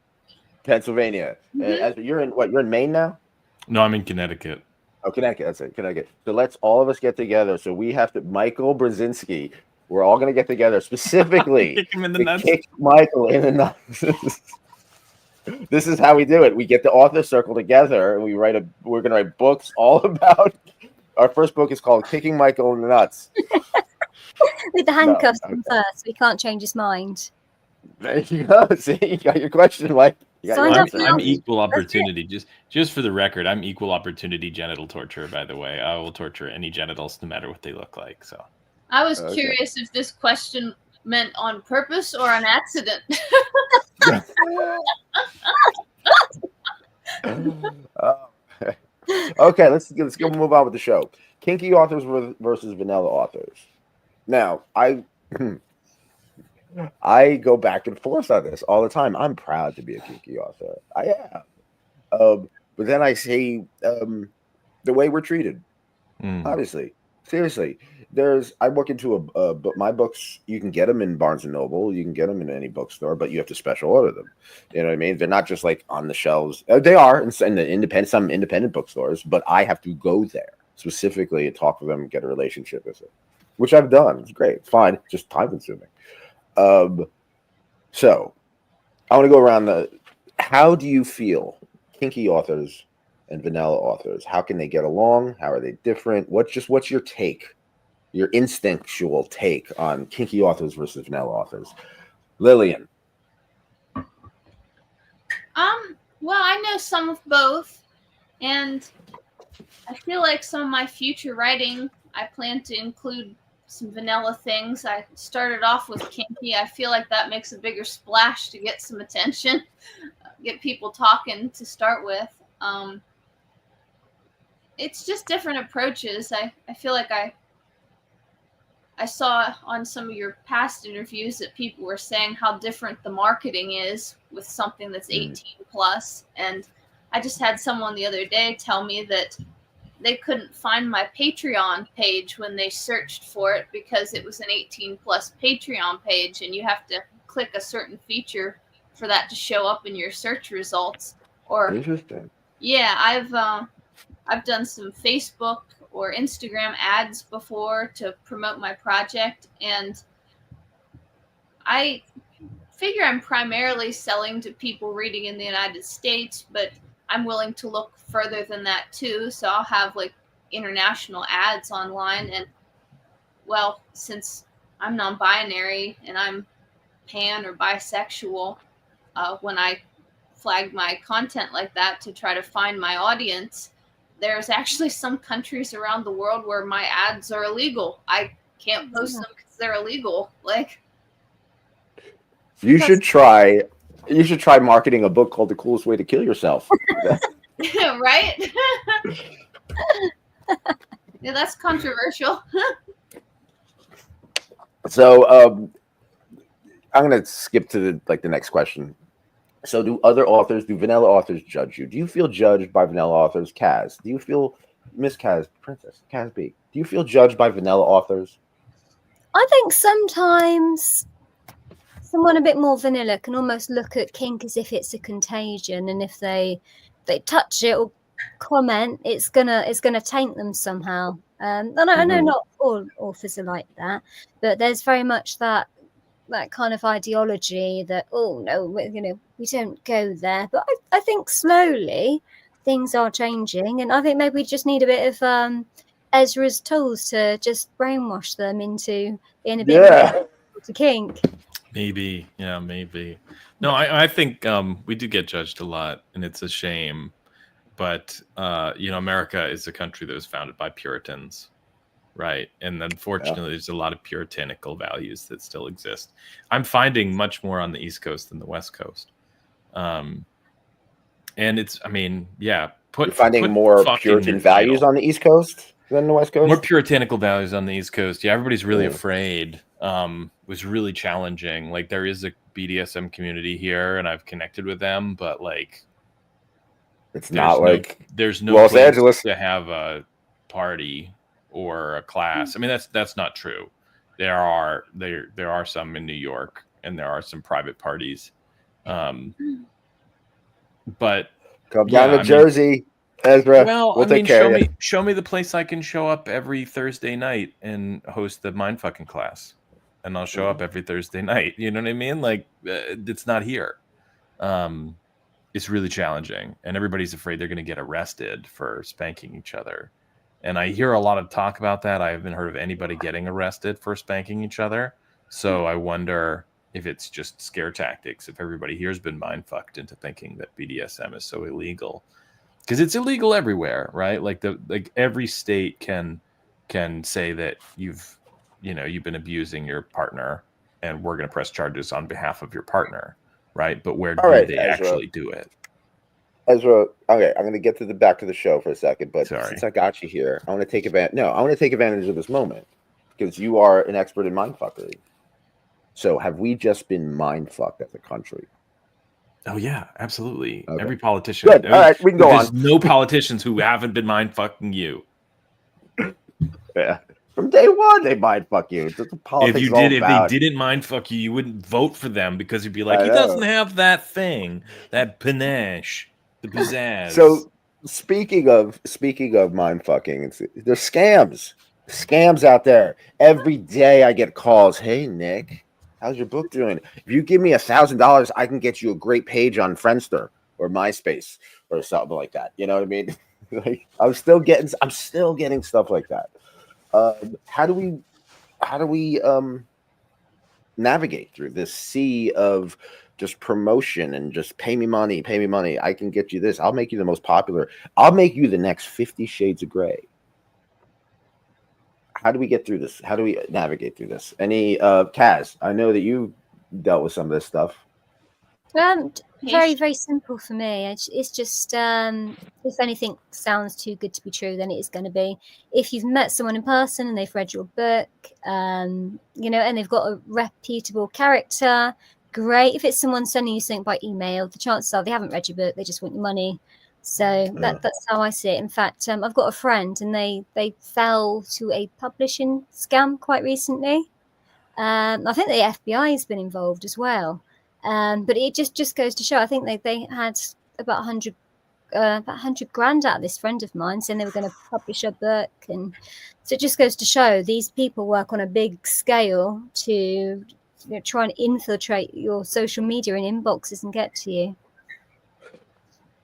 Pennsylvania. Mm-hmm. You're in what? You're in Maine now? No, I'm in Connecticut. Oh, Connecticut. That's it. Connecticut. So let's all of us get together. So we have to, Michael Brzezinski, we're all going to get together specifically kick him in the nuts. Kick Michael in the nuts. This is how we do it. We get the author circle together and we're going to write books all about, our first book is called Kicking Michael in the Nuts. With the handcuffs on first. We can't change his mind. There you go. See, you got your question, Mike. I'm equal opportunity. Just for the record, I'm equal opportunity genital torture, by the way. I will torture any genitals no matter what they look like. So I was curious if this question meant on purpose or an accident. Okay, let's go move on with the show. Kinky authors versus vanilla authors. Now, I go back and forth on this all the time. I'm proud to be a kinky author. I am. But then I see the way we're treated. Obviously. Seriously. I walk into but my books, you can get them in Barnes & Noble. You can get them in any bookstore, but you have to special order them. You know what I mean? They're not just like on the shelves. They are in some independent bookstores, but I have to go there specifically and talk to them and get a relationship with it, which I've done. It's great. It's fine. Just time consuming. So I want to go around how do you feel kinky authors and vanilla authors? How can they get along? How are they different? What's your take, your instinctual take on kinky authors versus vanilla authors? Lilliann. Well, I know some of both, and I feel like some of my future writing, I plan to include some vanilla things. I started off with kinky. I feel like that makes a bigger splash to get some attention, get people talking to start with. It's just different approaches. I feel like I saw on some of your past interviews that people were saying how different the marketing is with something that's 18 plus. And I just had someone the other day tell me that they couldn't find my Patreon page when they searched for it because it was an 18 plus Patreon page and you have to click a certain feature for that to show up in your search results. Or interesting. Yeah, I've done some Facebook or Instagram ads before to promote my project, and I figure I'm primarily selling to people reading in the United States, but I'm willing to look further than that too. So I'll have like international ads online. And well, since I'm non-binary and I'm pan or bisexual, when I flag my content like that to try to find my audience, there's actually some countries around the world where my ads are illegal. I can't post them because they're illegal. Like, you should try You should try marketing a book called The Coolest Way to Kill Yourself. Right? Yeah, that's controversial. So I'm gonna skip to the next question. So do vanilla authors judge you? Do you feel judged by vanilla authors? Kaz, do you feel Miss Kaz, Princess Kaz B, do you feel judged by vanilla authors? I think sometimes someone a bit more vanilla can almost look at kink as if it's a contagion, and if they touch it or comment, it's gonna taint them somehow. And I know not all authors are like that, but there's very much that kind of ideology that, oh no, we don't go there. But I think slowly things are changing, and I think maybe we just need a bit of Ezra's tools to just brainwash them into being a bit more to kink. Maybe, yeah, maybe. No, I think we do get judged a lot, and it's a shame. But America is a country that was founded by Puritans. Right. And unfortunately, there's a lot of puritanical values that still exist. I'm finding much more on the East Coast than the West Coast. And it's, You're finding more Puritan values on the East Coast than the West Coast? More puritanical values on the East Coast. Yeah, everybody's really afraid. It was really challenging. Like, there is a BDSM community here, and I've connected with them, but it's not like there's no Los place Angeles to have a party or a class. That's not true. There are some in New York, and there are some private parties. But come down to Jersey, Ezra. Well, we'll take care of you. Show me the place I can show up every Thursday night and host the mindfucking class, and I'll show up every Thursday night. You know what I mean? Like, it's not here. It's really challenging, and everybody's afraid they're going to get arrested for spanking each other. And I hear a lot of talk about that. I haven't heard of anybody getting arrested for spanking each other. So I wonder if it's just scare tactics, if everybody here's been mind fucked into thinking that BDSM is so illegal. Because it's illegal everywhere, right? Like every state can say that you've been abusing your partner, and we're going to press charges on behalf of your partner, right? But where do they actually do it? Ezra, okay, I'm going to get back to the show for a second, but since I got you here, I want to take advantage of this moment, because you are an expert in mindfuckery. So have we just been mindfucked as a country? Oh yeah, absolutely. Okay. Every politician. Good. All right, we can go on. There's no politicians who haven't been mindfucking you. Yeah. From day one, they mindfuck you. If they didn't mindfuck you, you wouldn't vote for them, because you'd be like, he doesn't have that thing, that panache. The pizzazz. So speaking of mind fucking, there's scams out there. Every day I get calls. Hey Nick, how's your book doing? If you give me $1,000, I can get you a great page on Friendster or MySpace or something like that. You know what I mean? Like, I'm still getting stuff like that. How do we navigate through this sea of just promotion and just pay me money? I can get you this. I'll make you the most popular. I'll make you the next 50 Shades of Grey. How do we get through this? How do we navigate through this? Any Kaz, I know that you dealt with some of this stuff. Very, very simple for me. It's just if anything sounds too good to be true, then it is going to be. If you've met someone in person and they've read your book, and they've got a reputable character, great. If it's someone sending you something by email, the chances are they haven't read your book, they just want your money. So that's how I see it. In fact, I've got a friend, and they fell to a publishing scam quite recently. I think the FBI has been involved as well. But it just goes to show. I think they had about 100 grand out of this friend of mine, saying they were going to publish a book, and so it just goes to show these people work on a big scale to try and infiltrate your social media and inboxes and get to you.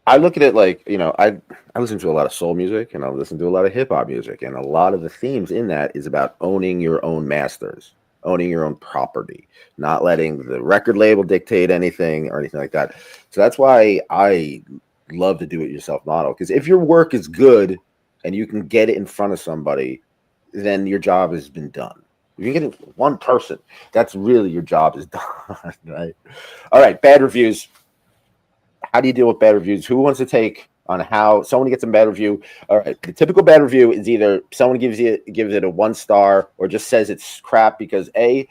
I look at it like, I listen to a lot of soul music, and I listen to a lot of hip hop music, and a lot of the themes in that is about owning your own masters, owning your own property, not letting the record label dictate anything or anything like that. So that's why I love the do-it-yourself model, because if your work is good and you can get it in front of somebody, then your job has been done. If you get it one person, that's really your job is done, right? All right, bad reviews. How do you deal with bad reviews? Who wants to take on how someone gets a bad review? All right, the typical bad review is either someone gives it a 1 star or just says it's crap because A,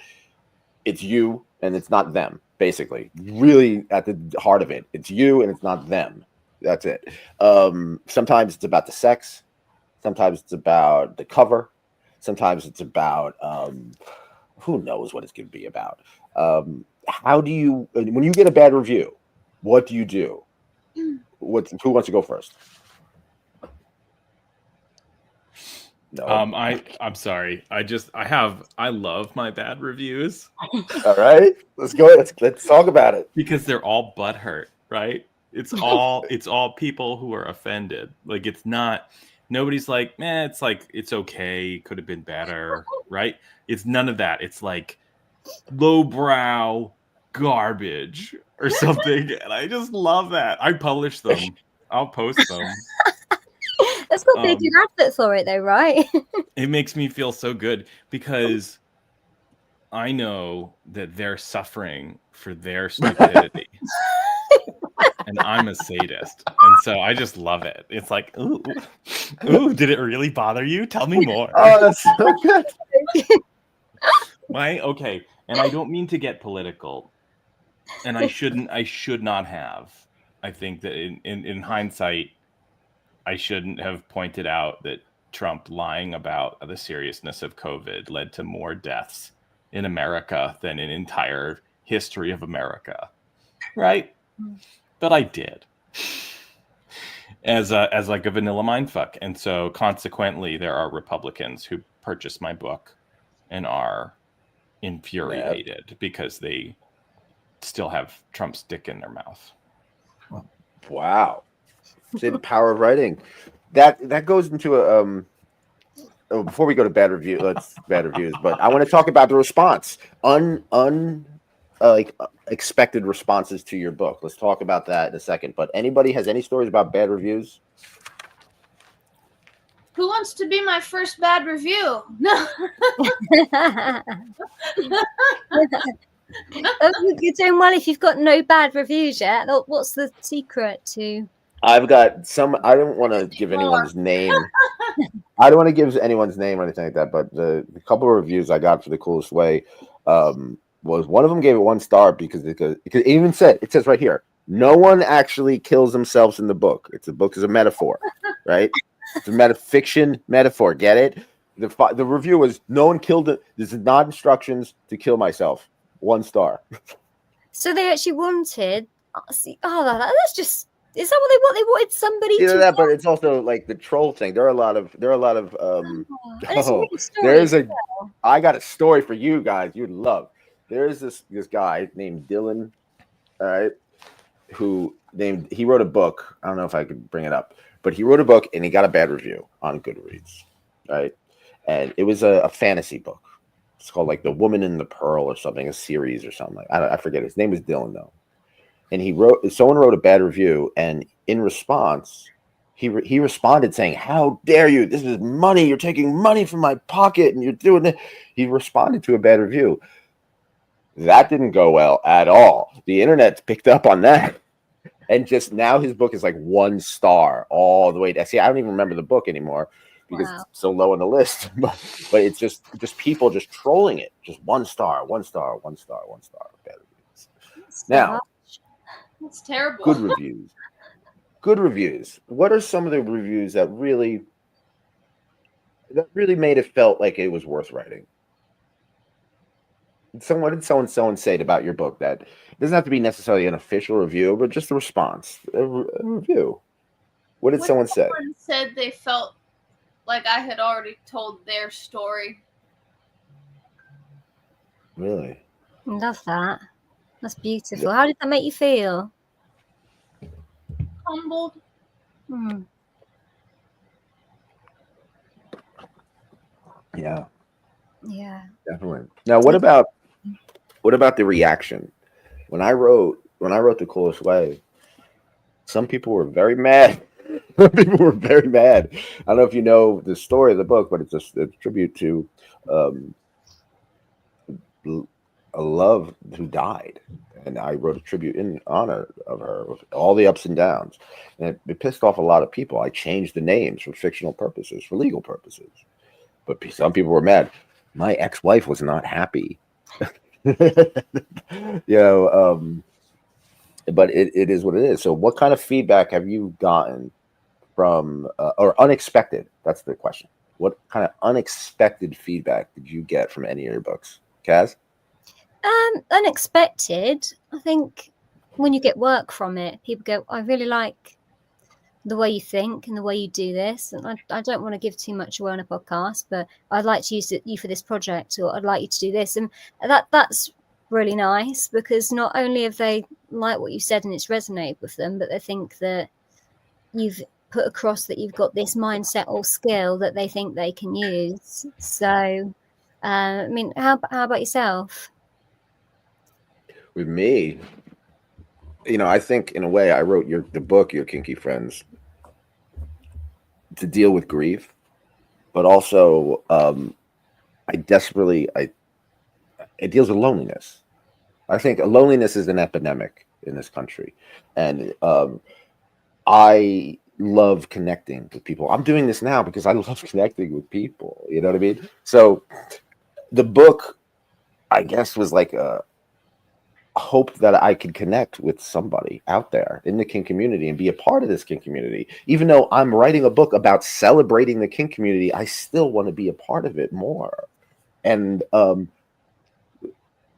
it's you and it's not them. Basically, really at the heart of it, it's you and it's not them. That's it. Sometimes it's about the sex. Sometimes it's about the cover. Sometimes it's about who knows what it's going to be about. How do you, when you get a bad review, what do you do? Who wants to go first? No. I'm sorry. I love my bad reviews. All right, let's go. Let's talk about it because they're all butthurt, right? It's all people who are offended. Like it's not. Nobody's like, man, it's okay. Could have been better, right? It's none of that. It's like lowbrow garbage or something. And I just love that. I publish them. I'll post them. That's got to be a good advert for it though, right? It makes me feel so good because I know that they're suffering for their stupidity. And I'm a sadist. And so I just love it. It's like, ooh, did it really bother you? Tell me more. Oh, that's so good. Okay. And I don't mean to get political. And I should not have. I think that in hindsight, I shouldn't have pointed out that Trump lying about the seriousness of COVID led to more deaths in America than in entire history of America. Right? But I did. As like a vanilla mindfuck. And so consequently, there are Republicans who purchased my book and are infuriated because they still have Trump's dick in their mouth. Wow. See the power of writing. That goes into a before we go to bad reviews, but I want to talk about the response. Expected responses to your book. Let's talk about that in a second. But anybody has any stories about bad reviews? Who wants to be my first bad review? No. You're doing well if you've got no bad reviews yet. What's the secret to? I've got some. I don't want to give anyone's name. I don't want to give anyone's name or anything like that. But the couple of reviews I got for The Coolest Way was one of them gave it 1 star because it even said, it says right here, no one actually kills themselves in the book. The book is a metaphor, right? It's a metafiction metaphor. Get it? The review was no one killed it. This is not instructions to kill myself. 1 star. So they actually wanted. That's just. Is that what they want? They wanted somebody to. That, but it's also like the troll thing. There are a lot of. I got a story for you guys. You'd love. There's this guy named Dylan, all right, he wrote a book. I don't know if I could bring it up, but he wrote a book and he got a bad review on Goodreads, right? And it was a fantasy book. It's called like The Woman in the Pearl or something, a series or something. I forget. His name was Dylan though. And someone wrote a bad review, and in response, he responded saying, "How dare you? This is money. You're taking money from my pocket, and you're doing it." He responded to a bad review. That didn't go well at all. The internet picked up on that, and just now his book is like 1 star all the way. See, I don't even remember the book anymore because it's so low on the list. But it's just people just trolling it. Just 1 star, 1 star, 1 star, 1 star. Bad reviews. Now. It's terrible. Good reviews. Good reviews. What are some of the reviews that really made it felt like it was worth writing? What did someone say about your book? That it doesn't have to be necessarily an official review, but just a response, a review. What did someone say? Someone said they felt like I had already told their story. Really? Love that. That's beautiful. How did that make you feel? Humbled. Yeah. Yeah. Definitely. Now, what about the reaction? When I wrote The Coolest Way, some people were very mad. People were very mad. I don't know if you know the story of the book, but it's a tribute to a love who died, and I wrote a tribute in honor of her with all the ups and downs, and it pissed off a lot of people. I changed the names for fictional purposes, for legal purposes, but some people were mad. My ex-wife was not happy. But it is what it is. So what kind of feedback have you gotten from or unexpected? That's the question. What kind of unexpected feedback did you get from any of your books, Kaz? Unexpected. I think when you get work from it, people go, I really like the way you think and the way you do this. And I don't want to give too much away on a podcast, but I'd like to use you for this project, or I'd like you to do this. And that's really nice, because not only have they liked what you said and it's resonated with them, but they think that you've put across that you've got this mindset or skill that they think they can use. So, I mean, how about yourself? With me, I think in a way I wrote the book, Your Kinky Friends, to deal with grief, but also it deals with loneliness. I think loneliness is an epidemic in this country, and I love connecting with people. I'm doing this now because I love connecting with people. You know what I mean? So the book, I guess, was like a hope that I could connect with somebody out there in the kink community and be a part of this kink community. Even though I'm writing a book about celebrating the kink community, I still want to be a part of it more. And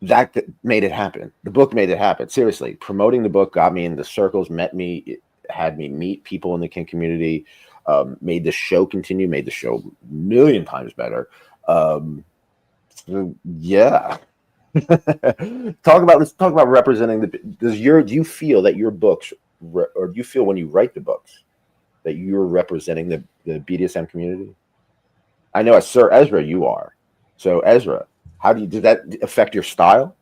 that made it happen. The book made it happen. Seriously, promoting the book got me in the circles, it had me meet people in the kink community, made the show continue, made the show a million times better. Yeah. Let's talk about representing do you feel that your books, or do you feel when you write the books that you're representing the BDSM community? I know as Sir Ezra you are. So Ezra, does that affect your style?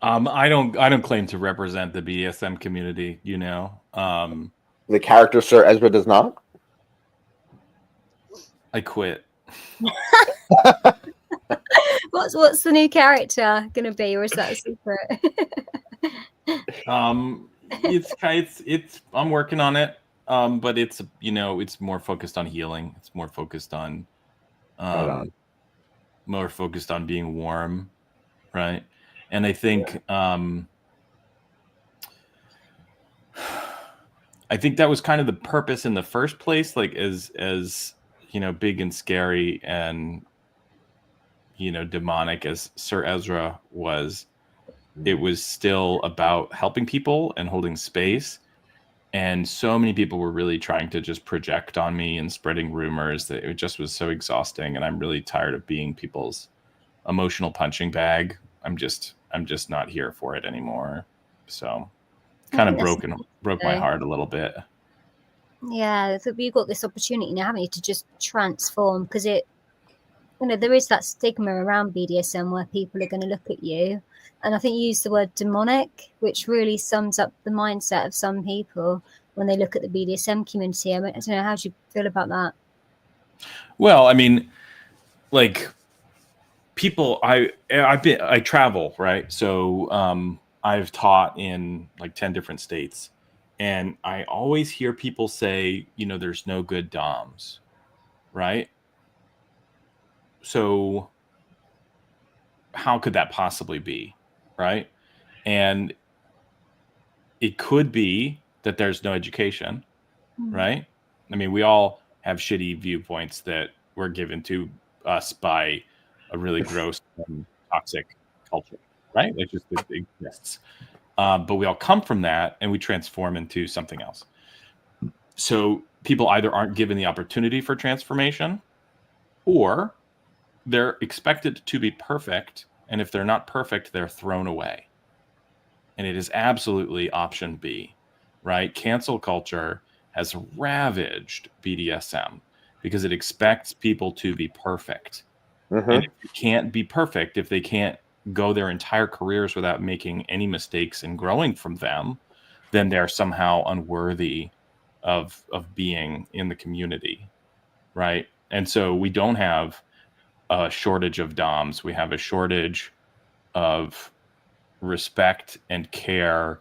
I don't claim to represent the BDSM community, The character Sir Ezra does not? I quit. What's the new character gonna be, or is that a secret? It's I'm working on it. But it's it's more focused on healing. It's more focused on more focused on being warm, right? And I think I think that was kind of the purpose in the first place, like as big and scary and demonic as Sir Ezra was. It was still about helping people and holding space. And so many people were really trying to just project on me and spreading rumors that it just was so exhausting. And I'm really tired of being people's emotional punching bag. I'm just not here for it anymore. So kind of broke my heart a little bit. Yeah, you've got this opportunity now, haven't you, to just transform, because there is that stigma around BDSM where people are going to look at you. And I think you use the word demonic, which really sums up the mindset of some people when they look at the BDSM community. I don't know, how do you feel about that? Well, I mean, like people, I travel, right? So I've taught in like 10 different states, and I always hear people say, there's no good DOMs, right? So how could that possibly be, right? And it could be that there's no education, right? I mean, we all have shitty viewpoints that were given to us by a really gross and toxic culture, right? Like just it exists. But we all come from that and we transform into something else. So people either aren't given the opportunity for transformation, or they're expected to be perfect. And if they're not perfect, they're thrown away. And it is absolutely option B, right? Cancel culture has ravaged BDSM because it expects people to be perfect. Mm-hmm. And if you can't be perfect, if they can't go their entire careers without making any mistakes and growing from them, then they're somehow unworthy of being in the community, right? And so we don't have a shortage of DOMs. We have a shortage of respect and care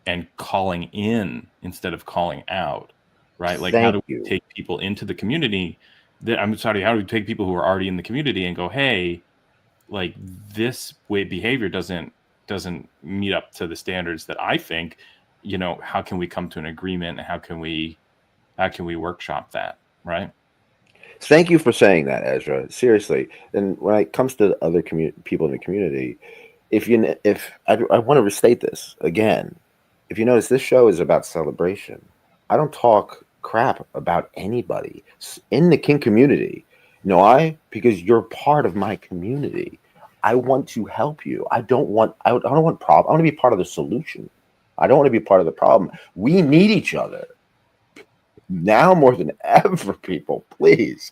and calling in instead of calling out, right? Like, how do we take people into the community? How do we take people who are already in the community and go, hey, like, this way behavior doesn't meet up to the standards that I think, how can we come to an agreement? How can we workshop that, right? Thank you for saying that, Ezra. Seriously. And when it comes to other people in the community, if I want to restate this again, if you notice, this show is about celebration. I don't talk crap about anybody in the kink community. You know why? Because you're part of my community. I want to help you. I don't want problem. I want to be part of the solution. I don't want to be part of the problem. We need each other. Now more than ever, people, please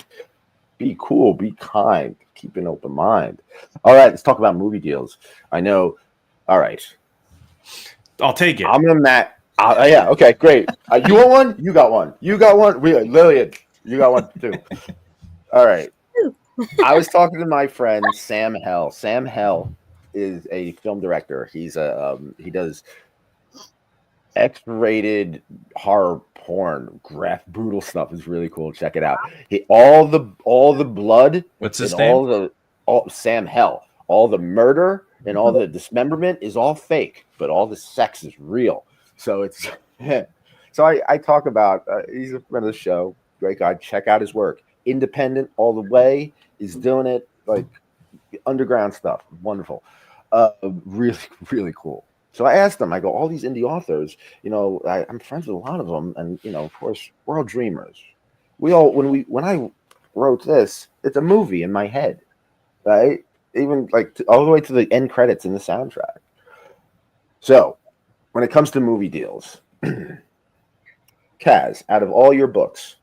be cool, be kind, keep an open mind. All right, let's talk about movie deals. I know. All right. I'll take it. I'm gonna yeah, okay, great. You want one? You got one. You got one? Lillian, you got one too. All right. I was talking to my friend Sam Hell. Sam Hell is a film director. He does X-rated horror porn, brutal stuff. Is really cool. Check it out. All the blood. What's his name? Sam Hell. All the murder and all the dismemberment is all fake, but all the sex is real. So it's so I talk about. He's a friend of the show. Great guy. Check out his work. Independent all the way. He's doing it like underground stuff. Wonderful. Really, really cool. So I asked him, I go, all these indie authors, I'm friends with a lot of them. And, of course, we're all dreamers. When I wrote this, it's a movie in my head, right? Even like all the way to the end credits in the soundtrack. So when it comes to movie deals, Kaz, out of all your books,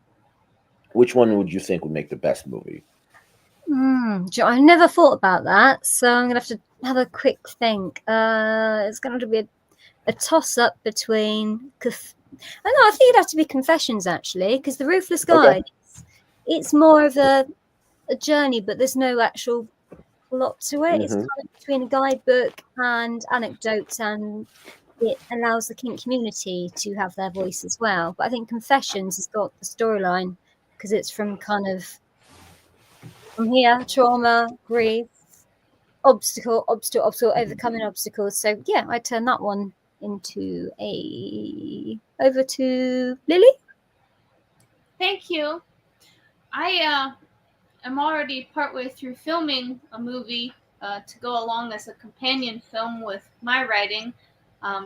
which one would you think would make the best movie? I never thought about that, so I'm gonna have to have a quick think. It's going to be a toss-up between. I think it'd have to be Confessions, actually, because The Ruthless Guide, it's more of a journey, but there's no actual plot to it. It's kind of between a guidebook and anecdotes, and it allows the kink community to have their voice as well. But I think Confessions has got the storyline because it's from here, trauma, grief, obstacle, overcoming obstacles. So yeah, I turn that one into over to Lily. Thank you. I am already partway through filming a movie to go along as a companion film with my writing.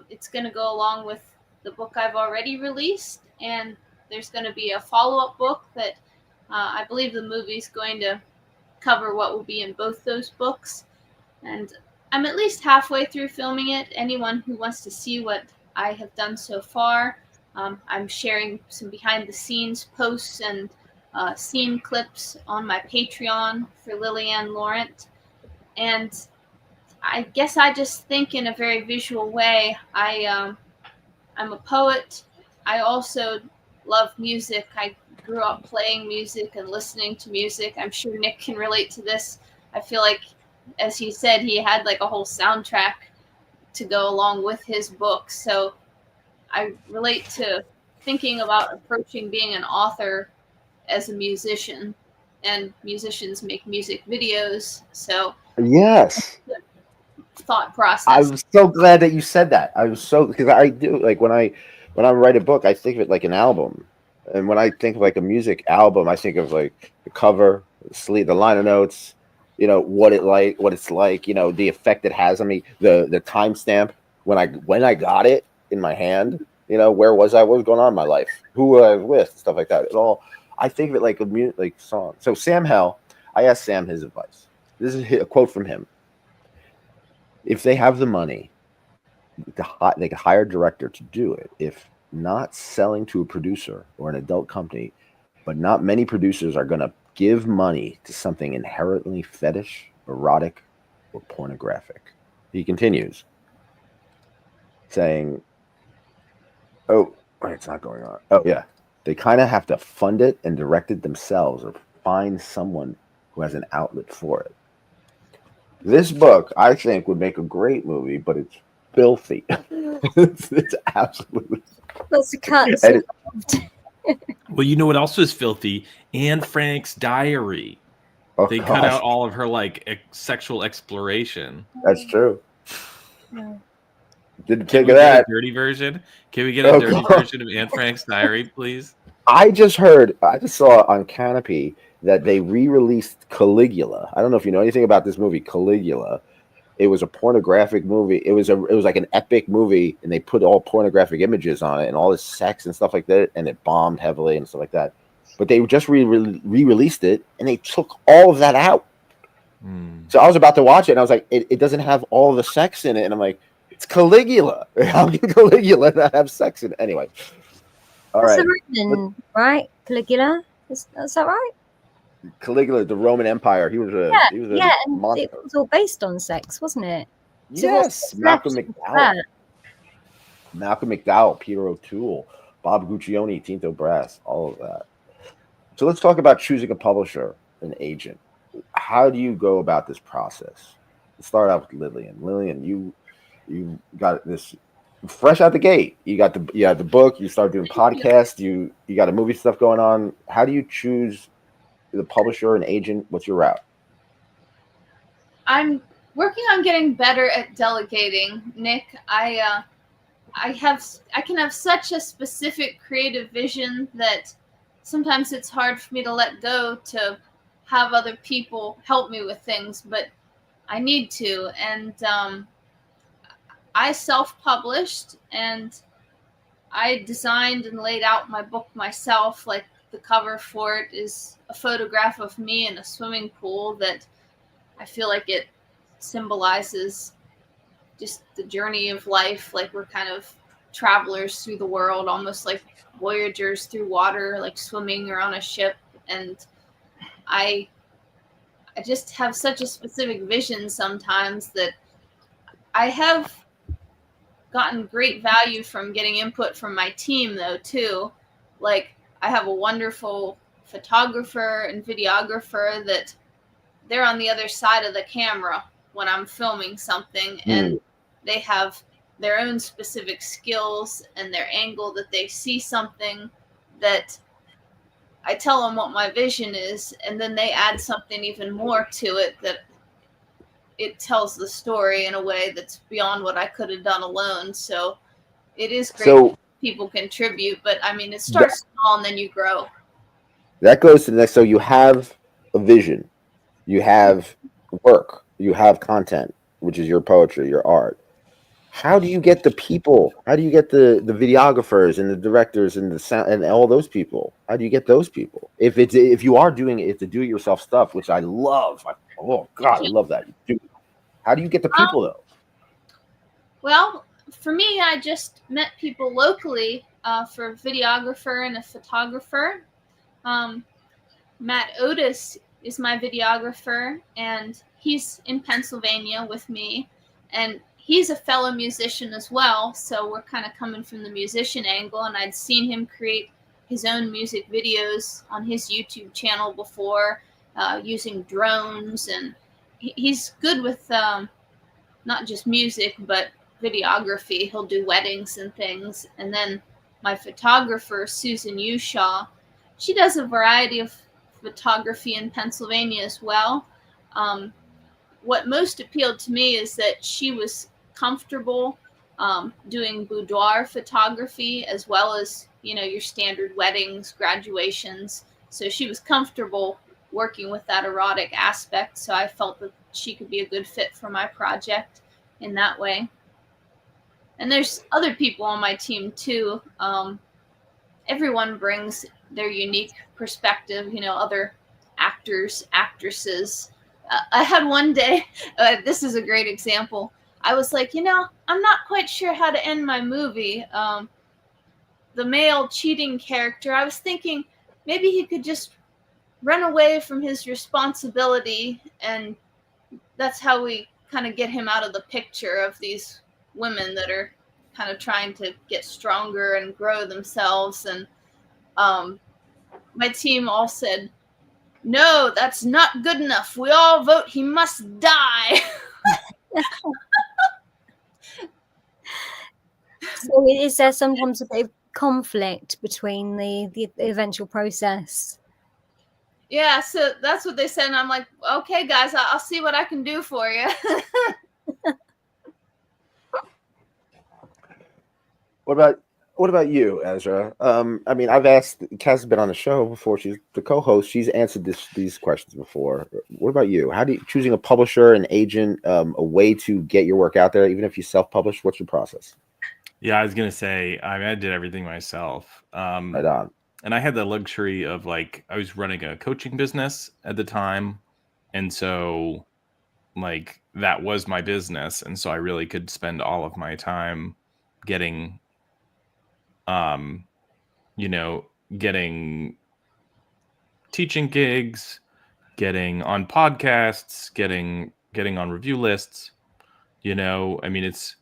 It's going to go along with the book I've already released, and there's going to be a follow-up book that I believe the movie's going to cover what will be in both those books. And I'm at least halfway through filming it. Anyone who wants to see what I have done so far, I'm sharing some behind-the-scenes posts and scene clips on my Patreon for LILLYANN Laurent. And I guess I just think in a very visual way. I'm a poet. I also love music. I grew up playing music and listening to music. I'm sure Nick can relate to this. I feel like, as he said, he had like a whole soundtrack to go along with his book. So I relate to thinking about approaching being an author as a musician, and musicians make music videos. So yes, thought process. I'm so glad that you said that. Because I do, like, when I write a book, I think of it like an album. And when I think of like a music album, I think of like the cover, the liner notes, what it's like, the effect it has on me, the timestamp when I got it in my hand, where was I, what was going on in my life, who was I with, stuff like that. I think of it like a song. So Sam Hell, I asked Sam his advice. This is a quote from him. If they have the money, they could hire a director to do it. If not selling to a producer or an adult company, but not many producers are going to give money to something inherently fetish, erotic, or pornographic. He continues saying, it's not going on. Oh, yeah. They kind of have to fund it and direct it themselves or find someone who has an outlet for it. This book, I think, would make a great movie, but it's filthy. It's absolutely. Lots of cuts. And Well, you know what else was filthy? Anne Frank's diary. oh, They cut gosh, out all of her like sexual exploration. that's true. Yeah. Didn't Can think we of get that. a dirty version? Can we get a Oh, dirty God. version of Anne Frank's diary, please? I just saw on Canopy that they re-released Caligula. I don't know if you know anything about this movie, Caligula. It was a pornographic movie. It was like an epic movie, and they put all pornographic images on it and all this sex and stuff like that, and it bombed heavily and stuff like that. But they just re-released it, and they took all of that out. So I was about to watch it, and I was like, it doesn't have all the sex in it, and I'm like, it's Caligula. How can Caligula not have sex in it? Anyway, all That's right. the Roman, right? Caligula? Is that right? Caligula, the Roman Empire. He was a And monster. it was all based on sex, wasn't it? So Yes, what's Malcolm left of McDowell. that? Peter O'Toole, Bob Guccione, Tinto Brass, all of that. So let's talk about choosing a publisher, an agent. How do you go about this process? Let's start out with Lillian. Lillian, you got this fresh out the gate. You have the book. You start doing podcasts. You got a movie stuff going on. How do you choose the publisher and agent? What's your route? I'm working on getting better at delegating, Nick. I can have such a specific creative vision that sometimes it's hard for me to let go to have other people help me with things, but I need to. And I self-published, and I designed and laid out my book myself. Like, the cover for it is a photograph of me in a swimming pool that I feel like it symbolizes just the journey of life. Like, we're kind of travelers through the world, almost like voyagers through water, like swimming or on a ship. And I just have such a specific vision sometimes that I have gotten great value from getting input from my team, though, too. Like, I have a wonderful photographer and videographer that they're on the other side of the camera when I'm filming something, and they have their own specific skills and their angle that they see something that I tell them what my vision is, and then they add something even more to it that it tells the story in a way that's beyond what I could have done alone. So it is great that people contribute, but I mean, it starts small and then you grow. That goes to the next. So you have a vision, you have work, you have content, which is your poetry, your art. How do you get the people? How do you get the videographers and the directors and the sound and all those people? How do you get those people? If you are doing it, the do-it-yourself stuff, which I love. Oh God, I love that. How do you get the people though? Well, for me, I just met people locally for a videographer and a photographer. Matt Otis is my videographer, and he's in Pennsylvania with me, and he's a fellow musician as well. So we're kind of coming from the musician angle, and I'd seen him create his own music videos on his YouTube channel before, using drones, and he's good with not just music, but videography. He'll do weddings and things. And then my photographer, Susan Ushaw, she does a variety of photography in Pennsylvania as well. What most appealed to me is that she was comfortable doing boudoir photography as well as, your standard weddings, graduations. So she was comfortable working with that erotic aspect. So I felt that she could be a good fit for my project in that way. And there's other people on my team too. Everyone brings their unique perspective, other actors, actresses. I had one day, this is a great example. I was like, I'm not quite sure how to end my movie. The male cheating character, I was thinking maybe he could just run away from his responsibility, and that's how we kind of get him out of the picture of these women that are kind of trying to get stronger and grow themselves. And my team all said, No, that's not good enough. We all vote he must die. So is there sometimes a bit of conflict between the eventual process? Yeah, so that's what they said, and I'm like, okay, guys, I'll see what I can do for you. What about you, Ezra? I mean, I've asked. Kaz has been on the show before. She's the co-host. She's answered these questions before. What about you? How do you choosing a publisher, an agent, a way to get your work out there, even if you self-publish? What's your process? Yeah, I was gonna say, I mean, I did everything myself. Right on. And I had the luxury of like, I was running a coaching business at the time, and so like that was my business, and so I really could spend all of my time getting, you know, getting teaching gigs, getting on podcasts, getting on review lists. You know, I mean, it's,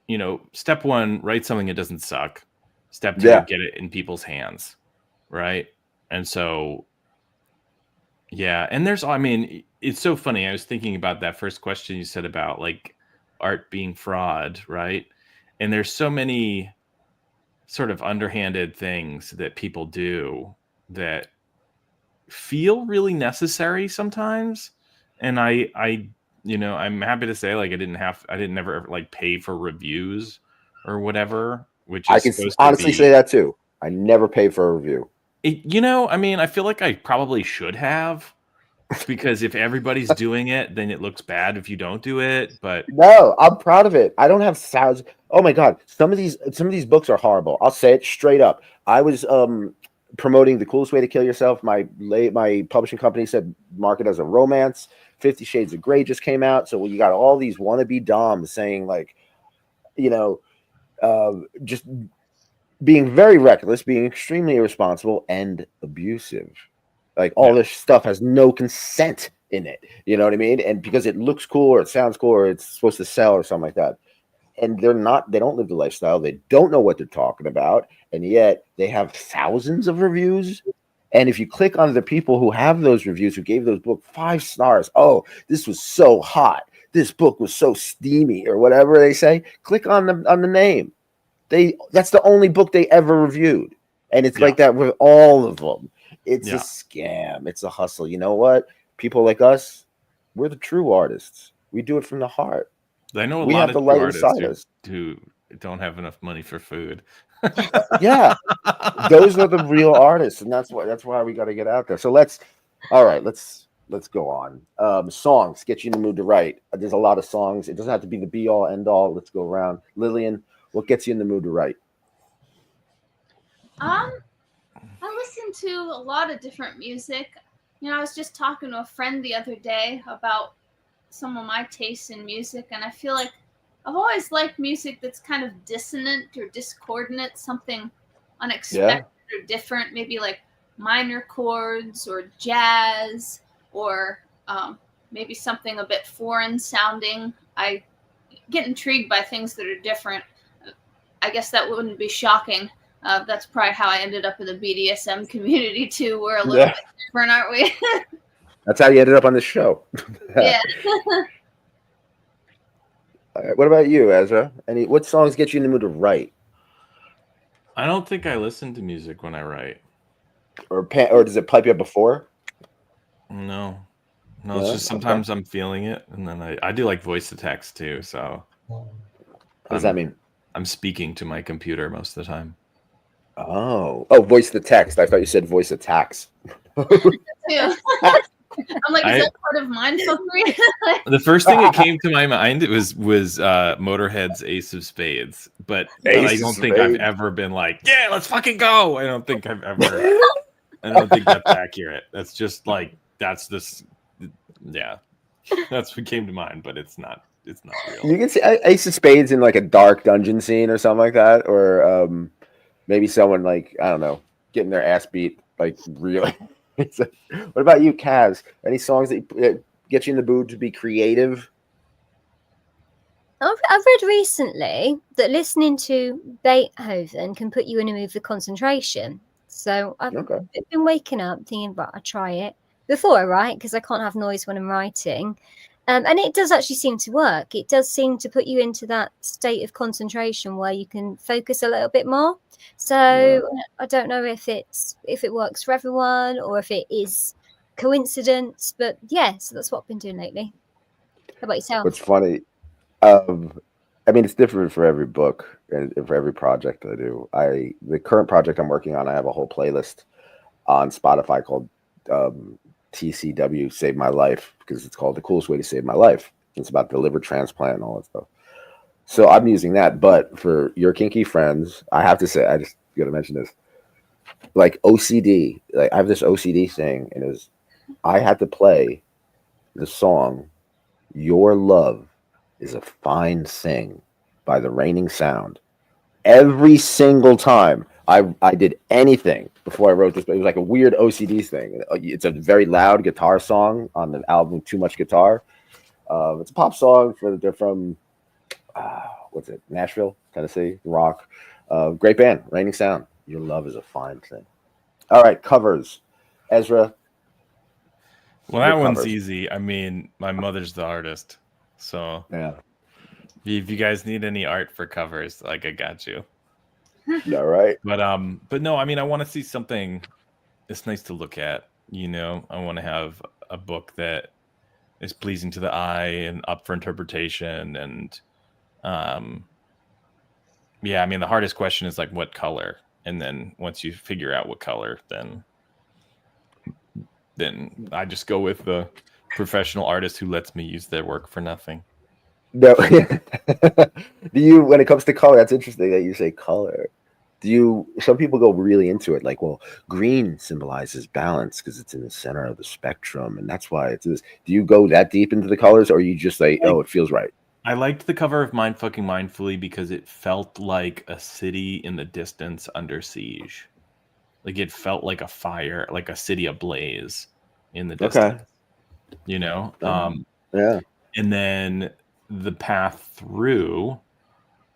you know, step one, write something that doesn't suck. Step two, Yeah. get it in people's hands, right? And so, yeah, and there's, I mean, it's so funny. I was thinking about that first question you said about like art being fraud, right? And there's so many sort of underhanded things that people do that feel really necessary sometimes. And I, you know, I'm happy to say like I didn't ever like pay for reviews or whatever, which I is can supposed to honestly be, say that too. I never paid for a review. you know, I mean, I feel like I probably should have, because if everybody's doing it, then it looks bad if you don't do it. But No, I'm proud of it. I don't have sounds. Oh my god, some of these books are horrible. I'll say it straight up. I was promoting The Coolest Way to Kill Yourself. My publishing company said market as a romance. 50 Shades of Grey just came out, so you got all these wannabe doms saying like, you know, just being very reckless, being extremely irresponsible and abusive. Like all this stuff has no consent in it. You know what I mean? And because it looks cool or it sounds cool or it's supposed to sell or something like that. And they don't live the lifestyle. They don't know what they're talking about. And yet they have thousands of reviews. And if you click on the people who have those reviews, who gave those books 5 stars, oh, this was so hot. This book was so steamy or whatever they say. Click on the name. That's the only book they ever reviewed. And it's like that with all of them. It's a scam. It's a hustle. You know what? People like us, we're the true artists. We do it from the heart. I know We lot have of the true light artists inside us. who don't have enough money for food. Yeah, those are the real artists, and that's why we got to get out there. So let's go on. Songs get you in the mood to write. There's a lot of songs. It doesn't have to be the be all end all. Let's go around. Lillian, what gets you in the mood to write? I listen to a lot of different music. You know, I was just talking to a friend the other day about some of my tastes in music, and I feel like I've always liked music that's kind of dissonant or discordant, something unexpected or different, maybe like minor chords or jazz or maybe something a bit foreign sounding. I get intrigued by things that are different. I guess that wouldn't be shocking. That's probably how I ended up in the BDSM community too. We're a little bit different, aren't we? That's how you ended up on this show. Yeah. All right, what about you, Ezra? What songs get you in the mood to write? I don't think I listen to music when I write. Or does it pipe you up before? No, it's just sometimes I'm feeling it, and then I do like voice to text too. So what does that mean? I'm speaking to my computer most of the time. Oh, voice to text. I thought you said voice attacks. Yeah. I'm like, is that part of mindfuckery? The first thing that came to my mind was Motorhead's Ace of Spades, but I don't think I've ever been like, yeah, let's fucking go. I don't think I've ever. I don't think that's accurate. That's just like that's what came to mind, but it's not real. You can see Ace of Spades in like a dark dungeon scene or something like that, or maybe someone like, I don't know, getting their ass beat like really. What about you, Kaz? Any songs that get you in the mood to be creative? I've read recently that listening to Beethoven can put you in a mood for concentration. So I've Okay. been waking up thinking, right, I'll try it before I write because I can't have noise when I'm writing. And it does actually seem to work. It does seem to put you into that state of concentration where you can focus a little bit more. So I don't know if it works for everyone or if it is coincidence, but yeah, so that's what I've been doing lately. How about yourself? What's funny, I mean, it's different for every book and for every project I do. The current project I'm working on, I have a whole playlist on Spotify called TCW Save My Life, because it's called The Coolest Way to Save My Life. It's about the liver transplant and all that stuff. So I'm using that. But for your kinky friends, I have to say, I just got to mention this. Like OCD, like I have this OCD thing, and I had to play the song "Your Love Is a Fine Thing" by The Raining Sound every single time I did anything before I wrote this. But it was like a weird OCD thing. It's a very loud guitar song on the album Too Much Guitar. It's a pop song. They're from what's it? Nashville, Tennessee, rock. Great band, Raining Sound. Your Love Is a Fine Thing. All right, covers. Ezra. Well, that one's covers. easy. I mean, my mother's the artist, so Yeah. if you guys need any art for covers, like I got you. All right. But no, I mean, I want to see something that's nice to look at. You know, I want to have a book that is pleasing to the eye and up for interpretation. And yeah, I mean, the hardest question is like what color, and then once you figure out what color, then I just go with the professional artist who lets me use their work for nothing. No. Do you, when it comes to color, that's interesting that you say color. Some people go really into it, like, well, green symbolizes balance because it's in the center of the spectrum, and that's why it's this. Do you go that deep into the colors, or you just say, oh, it feels right? I liked the cover of Mind Fucking Mindfully because it felt like a city in the distance under siege. Like it felt like a fire, like a city ablaze in the distance. Okay. You know? Yeah. And then the path through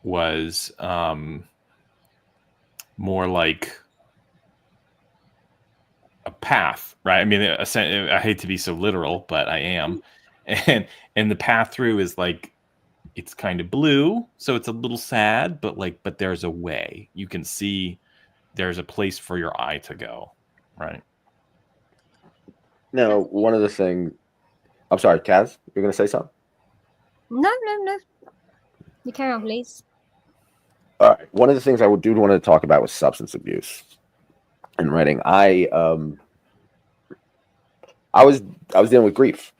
was more like a path, right? I mean, I hate to be so literal, but I am. And the path through is like, it's kind of blue, so it's a little sad, but there's a way. You can see there's a place for your eye to go, right? Now, one of the things, I'm sorry, Kaz, you're going to say something? No. You carry on, please. All right. One of the things I want to talk about was substance abuse in writing. I was dealing with grief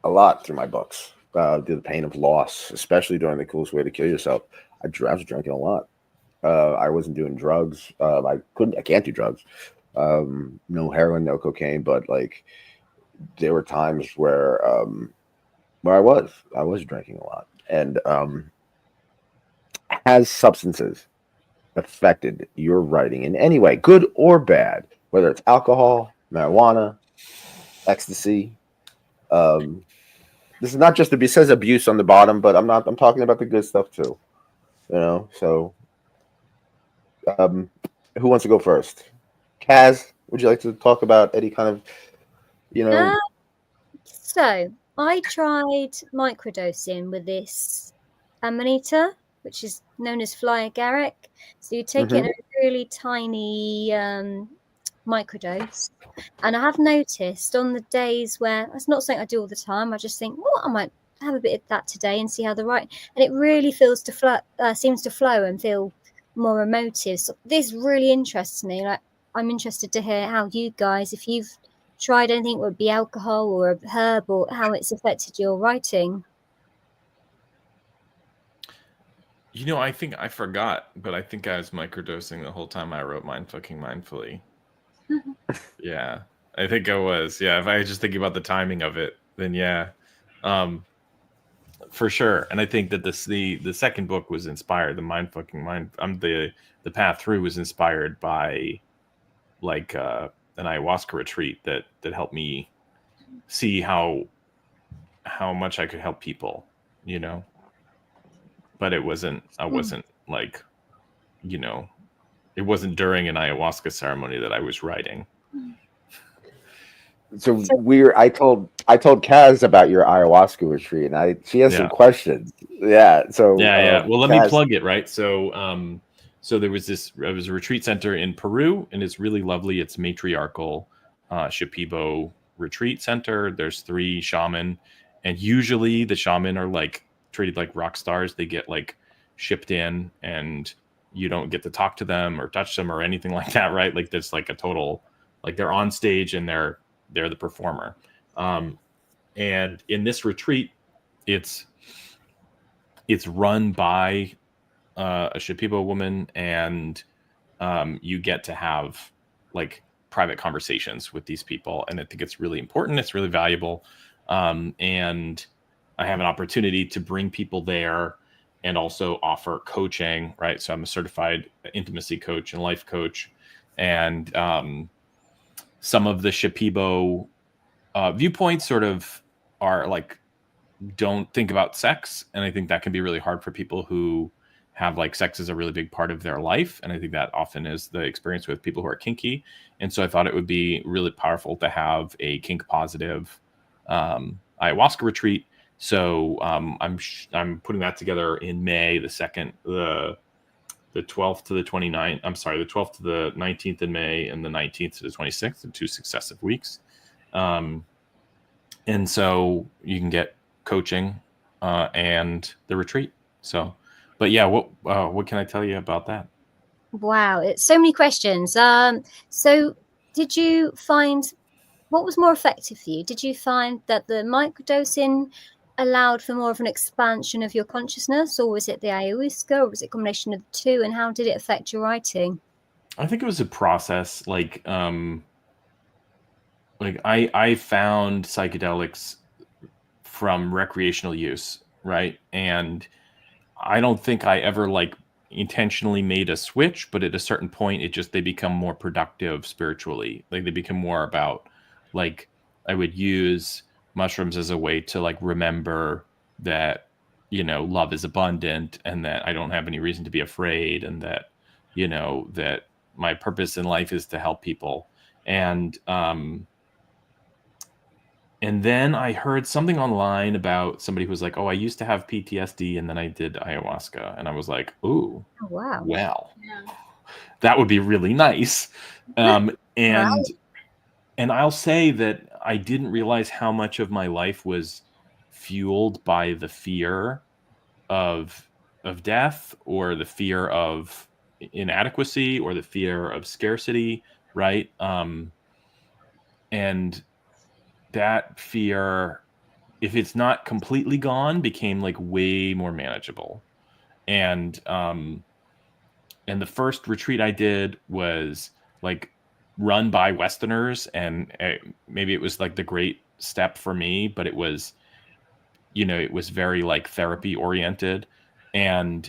a lot through my books. The pain of loss, especially during The Coolest Way to Kill Yourself. I was drinking a lot. I wasn't doing drugs. I can't do drugs. No heroin, no cocaine, but like there were times where I was drinking a lot. And has substances affected your writing in any way, good or bad, whether it's alcohol, marijuana, ecstasy? This is not just it says abuse on the bottom, but I'm talking about the good stuff too. You know, so who wants to go first? Kaz, would you like to talk about any kind of, So I tried microdosing with this amanita, which is known as fly agaric. So you take it in a really tiny microdose. And I have noticed on the days where it's not something I do all the time, I just think, well, I might have a bit of that today and see how the right, and it really seems to flow and feel more emotive. So this really interests me. Like I'm interested to hear how you guys, if you've tried anything, would be alcohol or a herb, or how it's affected your writing. You know, I think I forgot, but I think I was microdosing the whole time I wrote Mind Fucking Mindfully. Yeah, I think I was. Yeah, if I just think about the timing of it, then yeah, for sure. And I think that the second book was inspired. The Mind Fucking Mind. The Path Through was inspired by like an ayahuasca retreat that helped me see how much I could help people. You know, but it wasn't. I wasn't like, you know, it wasn't during an ayahuasca ceremony that I was writing. So I told Kaz about your ayahuasca retreat, and she has some questions. Yeah. So yeah. Well, let Kaz, me plug it, right? So so there was a retreat center in Peru, and it's really lovely. It's matriarchal Shipibo retreat center. There's 3 shaman, and usually the shaman are like treated like rock stars. They get like shipped in, and you don't get to talk to them or touch them or anything like that, right? Like there's like a total, like they're on stage and they're the performer. And in this retreat, it's run by a Shipibo woman, and you get to have like private conversations with these people, and I think it's really important. It's really valuable, and I have an opportunity to bring people there and also offer coaching, right? So I'm a certified intimacy coach and life coach, and some of the Shipibo viewpoints sort of are like, don't think about sex, and I think that can be really hard for people who have like sex is a really big part of their life, and I think that often is the experience with people who are kinky. And so I thought it would be really powerful to have a kink positive ayahuasca retreat. So I'm putting that together in May, the 12th to the 29th. I'm sorry, the 12th to the 19th in May, and the 19th to the 26th in 2 successive weeks. And so you can get coaching and the retreat. So, but yeah, what can I tell you about that? Wow, it's so many questions. So did you find, what was more effective for you? Did you find that the microdosing allowed for more of an expansion of your consciousness, or was it the ayahuasca, or was it a combination of the two, and how did it affect your writing? I think it was a process. Like I found psychedelics from recreational use, right? And I don't think I ever like intentionally made a switch, but at a certain point they become more productive spiritually. Like they become more about, like, I would use mushrooms as a way to like remember that, love is abundant, and that I don't have any reason to be afraid, and that, that my purpose in life is to help people. And then I heard something online about somebody who was like, oh, I used to have PTSD, and then I did ayahuasca. And I was like, ooh, Oh, wow. well, that would be really nice. And I'll say that I didn't realize how much of my life was fueled by the fear of death, or the fear of inadequacy, or the fear of scarcity, right? And that fear, if it's not completely gone, became like way more manageable. And the first retreat I did was like run by Westerners, and maybe it was like the great step for me, but it was, it was very like therapy oriented. And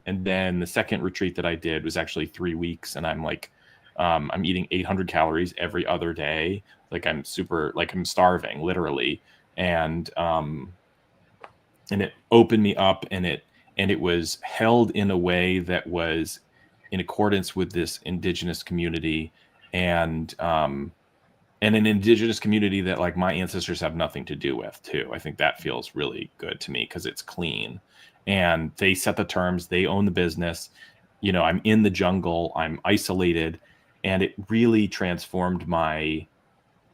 then the second retreat that I did was actually 3 weeks, and I'm like, I'm eating 800 calories every other day. Like I'm starving literally. And it opened me up, and it was held in a way that was in accordance with this indigenous community, and an indigenous community that like my ancestors have nothing to do with too. I think that feels really good to me because it's clean, and they set the terms, they own the business. I'm in the jungle, I'm isolated, and it really transformed my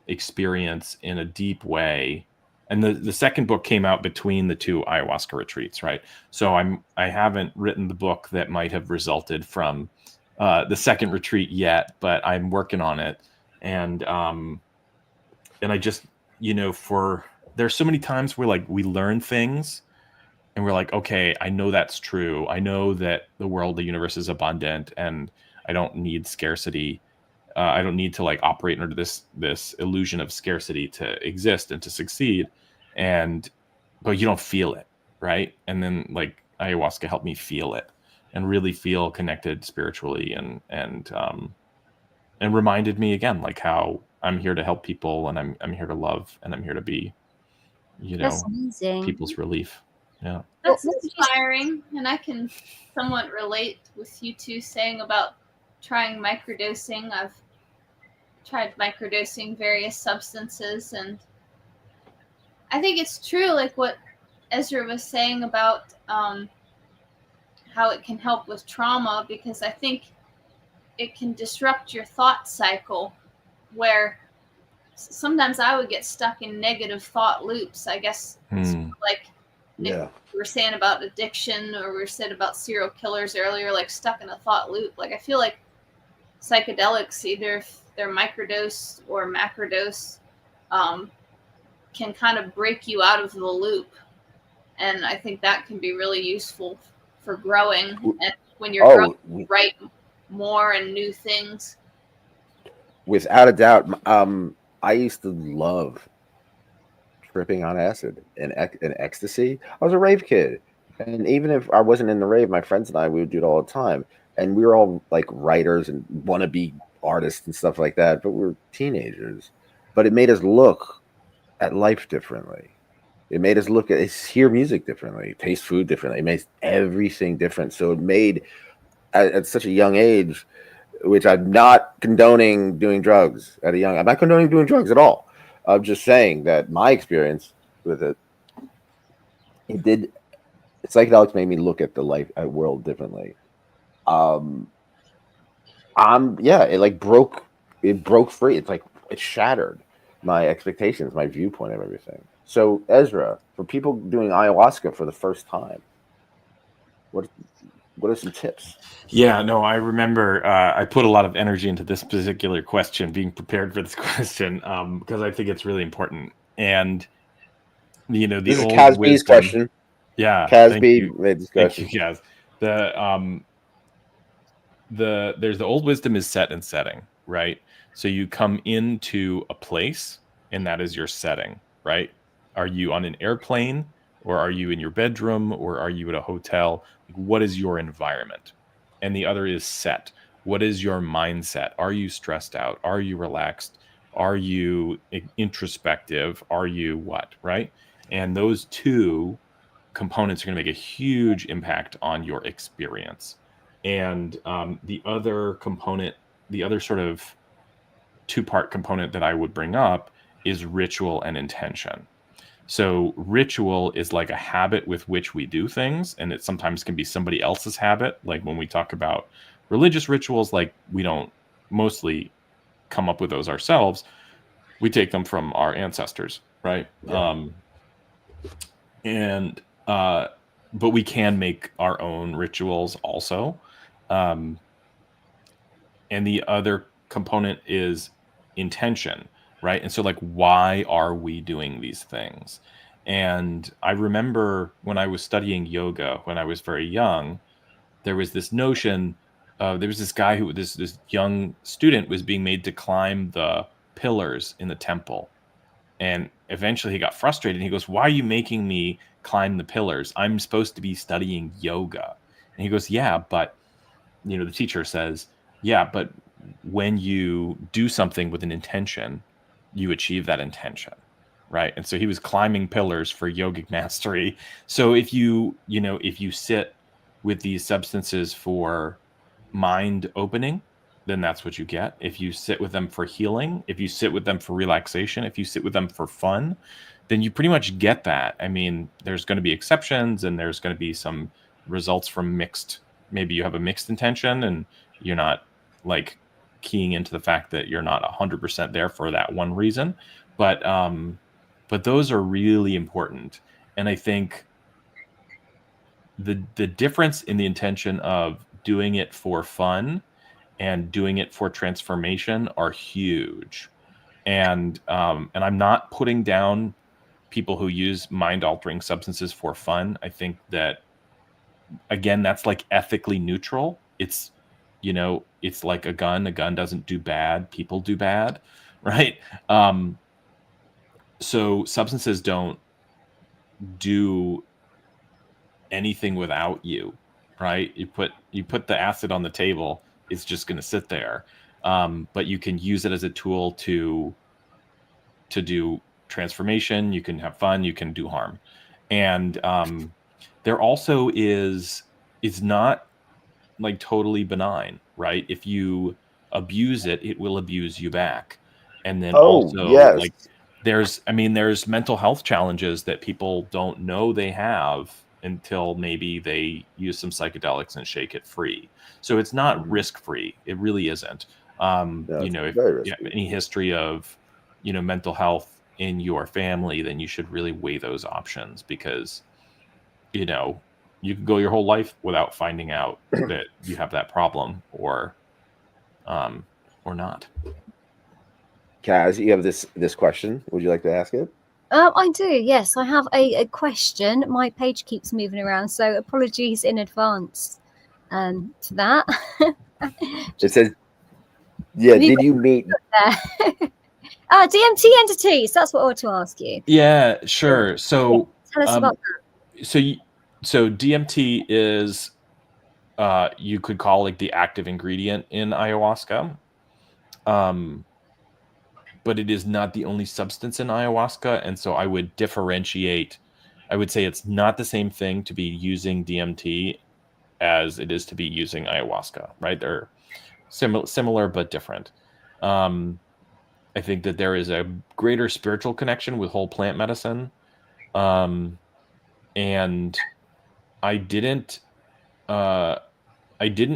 experience in a deep way. And the second book came out between the 2 ayahuasca retreats, right? So I haven't written the book that might have resulted from the second retreat yet, but I'm working on it. And I just, there's so many times where like we learn things and we're like, okay, I know that's true. I know that the universe is abundant, and I don't need scarcity. I don't need to like operate under this illusion of scarcity to exist and to succeed. But you don't feel it, right? And then like ayahuasca helped me feel it, and really feel connected spiritually, and reminded me again like how I'm here to help people, and I'm here to love, and I'm here to be, That's amazing. people's relief. Yeah. That's inspiring, and I can somewhat relate with you two saying about trying microdosing. I've tried microdosing various substances, and I think it's true, like what Ezra was saying about how it can help with trauma, because I think it can disrupt your thought cycle, where sometimes I would get stuck in negative thought loops. I guess it's like Nick, we were saying about addiction, or we were saying about serial killers earlier, like stuck in a thought loop. Like I feel like psychedelics, either if they're microdose or macrodose, can kind of break you out of the loop. And I think that can be really useful for growing, and when you're growing, write more and new things. Without a doubt. I used to love tripping on acid and ecstasy. I was a rave kid, and even if I wasn't in the rave, my friends and I, we would do it all the time, and we were all like writers and wannabe artists and stuff like that, but we were teenagers. But it made us look at life differently. It made us look at hear music differently, taste food differently. It made everything different. So it made at such a young age, which I'm not condoning doing drugs at a young. I'm not condoning doing drugs at all. I'm just saying that my experience with it did. Psychedelics made me look at the life at world differently. It broke free. It's like it shattered my expectations, my viewpoint of everything. So Ezra, for people doing ayahuasca for the first time, what are some tips? Yeah, no, I remember I put a lot of energy into this particular question, being prepared for this question, because I think it's really important. And this is Kaz B's question. Yeah, Kaz B made this question. Thank you, Kaz. There's the old wisdom is set and setting, right? So you come into a place, and that is your setting, right? Are you on an airplane, or are you in your bedroom, or are you at a hotel? What is your environment? And the other is set. What is your mindset? Are you stressed out? Are you relaxed? Are you introspective? Are you what, right? And those two components are going to make a huge impact on your experience. And the other component, the other sort of two-part component that I would bring up is ritual and intention. So ritual is like a habit with which we do things, and it sometimes can be somebody else's habit. Like when we talk about religious rituals, like we don't mostly come up with those ourselves. We take them from our ancestors, right? Yeah. But we can make our own rituals also. And the other component is intention. Right. And so like, why are we doing these things? And I remember when I was studying yoga, when I was very young, there was this notion there was this guy this young student was being made to climb the pillars in the temple. And eventually he got frustrated. And he goes, why are you making me climb the pillars? I'm supposed to be studying yoga. And he goes, yeah, but the teacher says, yeah, but when you do something with an intention, you achieve that intention, right? And so he was climbing pillars for yogic mastery. So if you sit with these substances for mind opening, then that's what you get. If you sit with them for healing, if you sit with them for relaxation, if you sit with them for fun, then you pretty much get that. I mean, there's going to be exceptions, and there's going to be some results from mixed. Maybe you have a mixed intention, and you're not like keying into the fact that you're not 100% there for that one reason, but those are really important. And I think the difference in the intention of doing it for fun and doing it for transformation are huge. And I'm not putting down people who use mind-altering substances for fun. I think that, again, that's like ethically neutral. It's it's like a gun. A gun doesn't do bad. People do bad, right? So substances don't do anything without you, right? You put the acid on the table, it's just going to sit there. But you can use it as a tool to do transformation. You can have fun. You can do harm. And there also is not like totally benign, right? If you abuse it, it will abuse you back. And then Oh, also yes. like there's mental health challenges that people don't know they have until maybe they use some psychedelics and shake it free. So it's not risk free. It really isn't. No, You it's know, if very you have risky. any history of, you know, mental health in your family, then you should really weigh those options, because, you know, you can go your whole life without finding out that you have that problem, or not. Kaz, you have this question. Would you like to ask it? I do, yes. I have a question. My page keeps moving around, so apologies in advance for that. It says, yeah, Leave did you meet? there. DMT entities. That's what I want to ask you. Yeah, sure. So Tell us about so DMT is you could call like the active ingredient in ayahuasca. But it is not the only substance in ayahuasca, and so I would differentiate. I would say it's not the same thing to be using DMT as it is to be using ayahuasca, right? They're similar but different. I think that there is a greater spiritual connection with whole plant medicine. And I didn't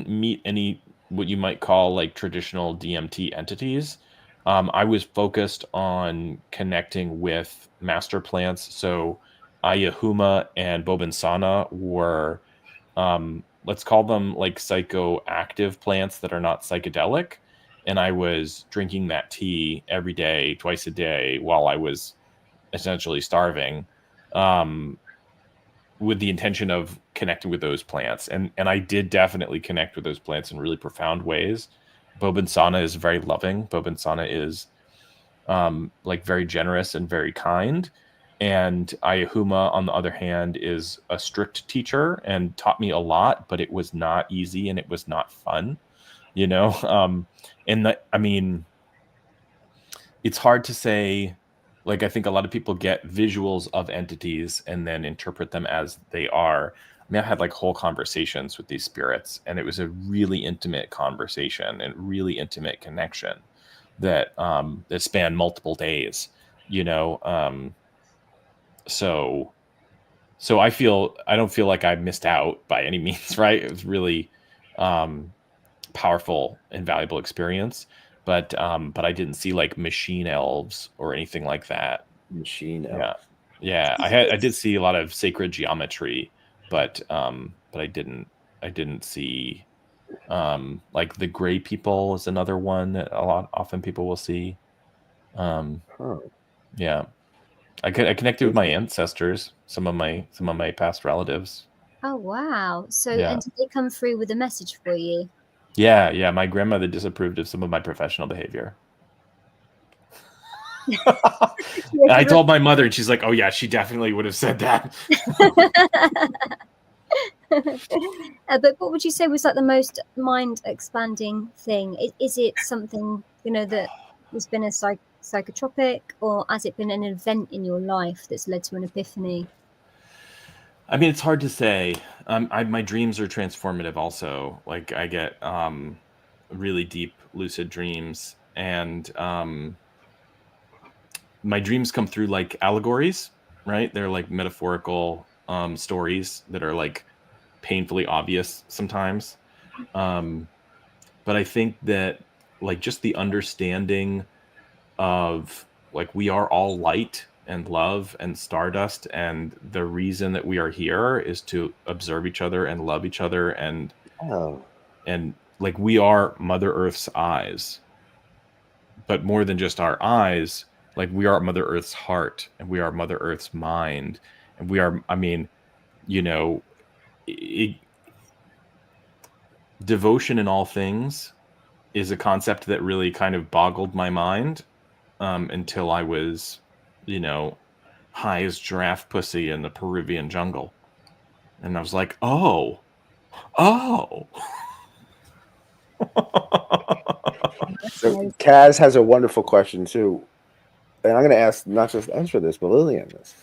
meet any what you might call like traditional DMT entities. I was focused on connecting with master plants. So Ayahuma and Bobinsana were, let's call them like psychoactive plants that are not psychedelic. And I was drinking that tea every day, twice a day, while I was essentially starving, with the intention of connecting with those plants. And I did definitely connect with those plants in really profound ways. Bobinsana is very loving. Bobinsana is like very generous and very kind. And Ayahuma, on the other hand, is a strict teacher and taught me a lot, but it was not easy and it was not fun, you know? I mean, it's hard to say. Like, I think a lot of people get visuals of entities and then interpret them as they are. I mean, I had like whole conversations with these spirits, and it was a really intimate conversation and really intimate connection that that spanned multiple days, you know. So I don't feel like I missed out by any means, right? It was really powerful and valuable experience. But I didn't see like machine elves or anything like that. Machine elf. Yeah. I did see a lot of sacred geometry, but I didn't see like the gray people is another one that often people will see. Yeah. I connected with my ancestors, some of my past relatives. Oh wow! So Yeah. and did they come through with a message for you? Yeah. My grandmother disapproved of some of my professional behavior. I told my mother, and she's like, "Oh yeah, she definitely would have said that." But what would you say was like the most mind expanding thing? Is it something, you know, that has been a psychotropic, or has it been an event in your life that's led to an epiphany? I mean, it's hard to say. My dreams are transformative also. Like, I get really deep lucid dreams, and my dreams come through like allegories, right? They're like metaphorical stories that are like painfully obvious sometimes. But I think that like just the understanding of like we are all light and love and stardust, and the reason that we are here is to observe each other and love each other, and like we are Mother Earth's eyes. But more than just our eyes, like we are Mother Earth's heart, and we are Mother Earth's mind, and we are, I mean, you know, devotion in all things is a concept that really kind of boggled my mind until I was, you know, high as giraffe pussy in the Peruvian jungle. And I was like, oh. So Kaz has a wonderful question too, and I'm going to ask not just Ezra this, but Lillian this.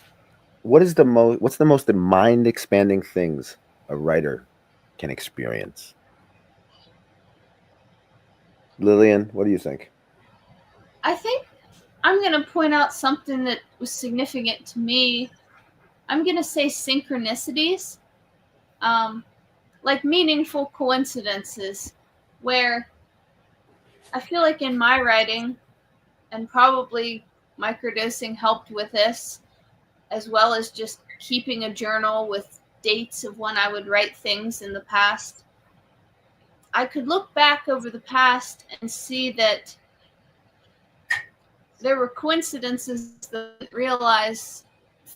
What's the most mind expanding things a writer can experience? Lillian, what do you think? I think I'm going to point out something that was significant to me. I'm going to say synchronicities, like meaningful coincidences, where I feel like in my writing, and probably microdosing helped with this, as well as just keeping a journal with dates of when I would write things in the past. I could look back over the past and see that there were coincidences that realize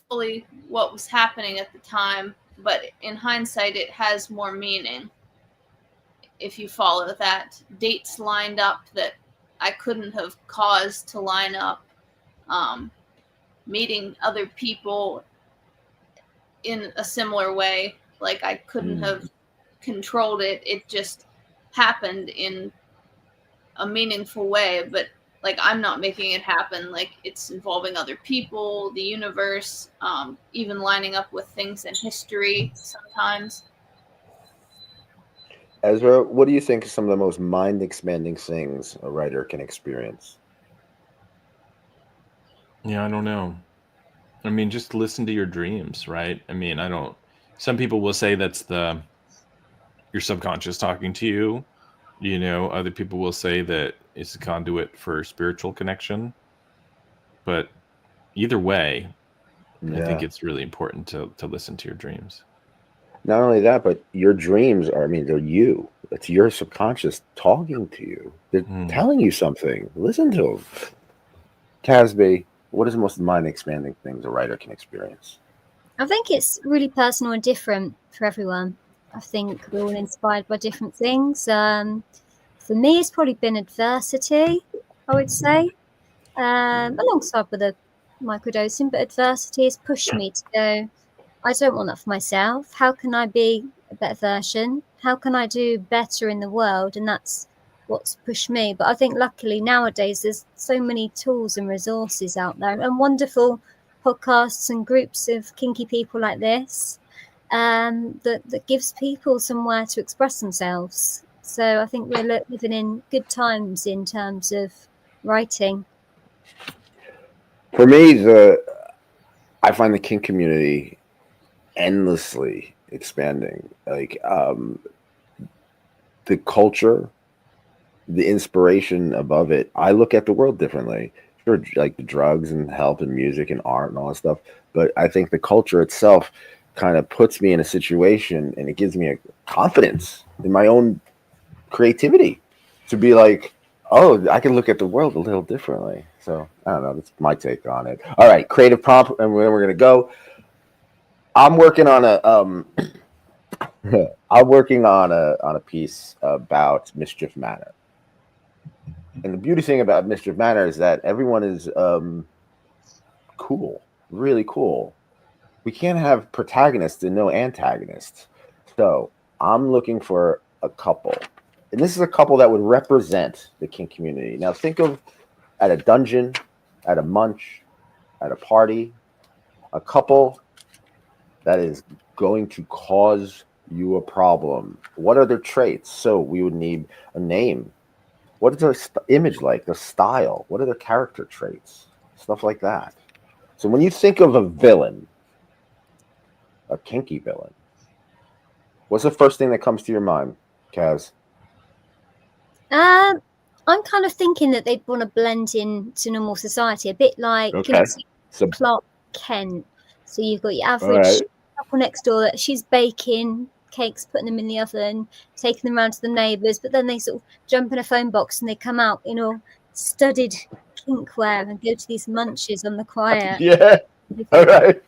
fully what was happening at the time, but in hindsight, it has more meaning. If you follow that, dates lined up that I couldn't have caused to line up. Meeting other people in a similar way, like I couldn't have controlled it. It just happened in a meaningful way, but like I'm not making it happen. Like it's involving other people, the universe, even lining up with things in history sometimes. Ezra, what do you think are some of the most mind-expanding things a writer can experience? Yeah, I don't know. I mean, just listen to your dreams, right? I mean, I don't. Some people will say that's your subconscious talking to you. You know, other people will say that it's a conduit for spiritual connection. But either way, I think it's really important to listen to your dreams. Not only that, but your dreams are, I mean, they're you. It's your subconscious talking to you. They're telling you something. Listen to them. Kaz B, what is the most mind-expanding things a writer can experience? I think it's really personal and different for everyone. I think we're all inspired by different things. For me, it's probably been adversity, I would say, alongside with the microdosing, but adversity has pushed me to go, I don't want that for myself. How can I be a better version? How can I do better in the world? And that's what's pushed me. But I think luckily nowadays there's so many tools and resources out there and wonderful podcasts and groups of kinky people like this that gives people somewhere to express themselves. So I think we're living in good times in terms of writing. For me, I find the kink community endlessly expanding. Like the culture, the inspiration above it. I look at the world differently. Sure, like the drugs and help and music and art and all that stuff, but I think the culture itself kind of puts me in a situation and it gives me a confidence in my own creativity to be like, oh, I can look at the world a little differently. So I don't know. That's my take on it. All right, creative prompt, and then we're gonna go. I'm working on a piece about Mischief Manor. And the beauty thing about Mischief Manor is that everyone is cool, really cool. We can't have protagonists and no antagonists. So I'm looking for a couple. And this is a couple that would represent the kink community. Now think of at a dungeon, at a munch, at a party, a couple that is going to cause you a problem. What are their traits? So we would need a name. What is their image like? Their style? What are their character traits? Stuff like that. So when you think of a villain, a kinky villain, what's the first thing that comes to your mind, Kaz? I'm kind of thinking that they'd want to blend into normal society, a bit like Clark Kent. So you've got your average couple next door that she's baking cakes, putting them in the oven, taking them around to the neighbours, but then they sort of jump in a phone box and they come out in all studded kink wear and go to these munches on the quiet. Yeah. All right.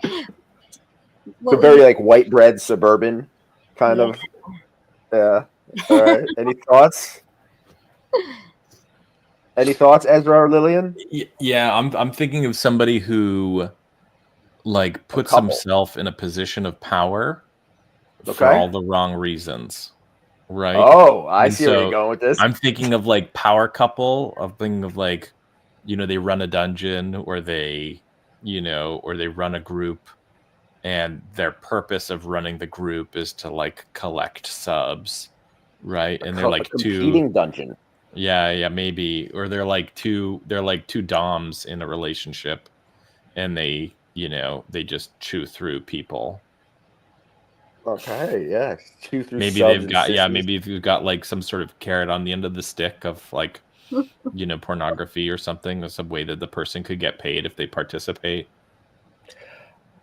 So very like white bread suburban kind of. Yeah. All right. Any thoughts? Any thoughts, Ezra or Lillian? Yeah, I'm thinking of somebody who like puts himself in a position of power for all the wrong reasons. Right. Oh, I see where you're going with this. I'm thinking of like power couple. I'm thinking of like, you know, they run a dungeon or they, you know, or they run a group and their purpose of running the group is to like collect subs. Right. And they're like competing dungeon. Yeah, maybe. Or they're like two doms in a relationship, and they just chew through people. Okay, yeah, chew through Maybe subs they've and got sissies. maybe if you've got like some sort of carrot on the end of the stick of like pornography or something. There's some way that the person could get paid if they participate.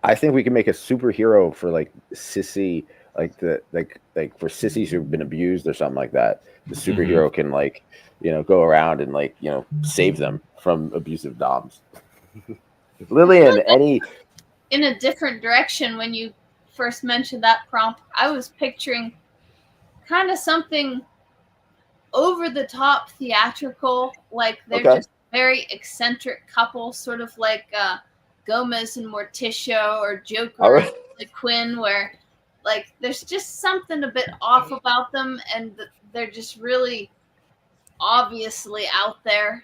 I think we can make a superhero for like sissy, like for sissies who've been abused or something like that. The superhero can like, go around and like, save them from abusive doms. Lillian, any In a different direction when you first mentioned that prompt, I was picturing kind of something over the top theatrical, like they're just very eccentric couple, sort of like Gomez and Morticia or Joker and the Quinn, where like there's just something a bit off about them, and they're just really obviously out there.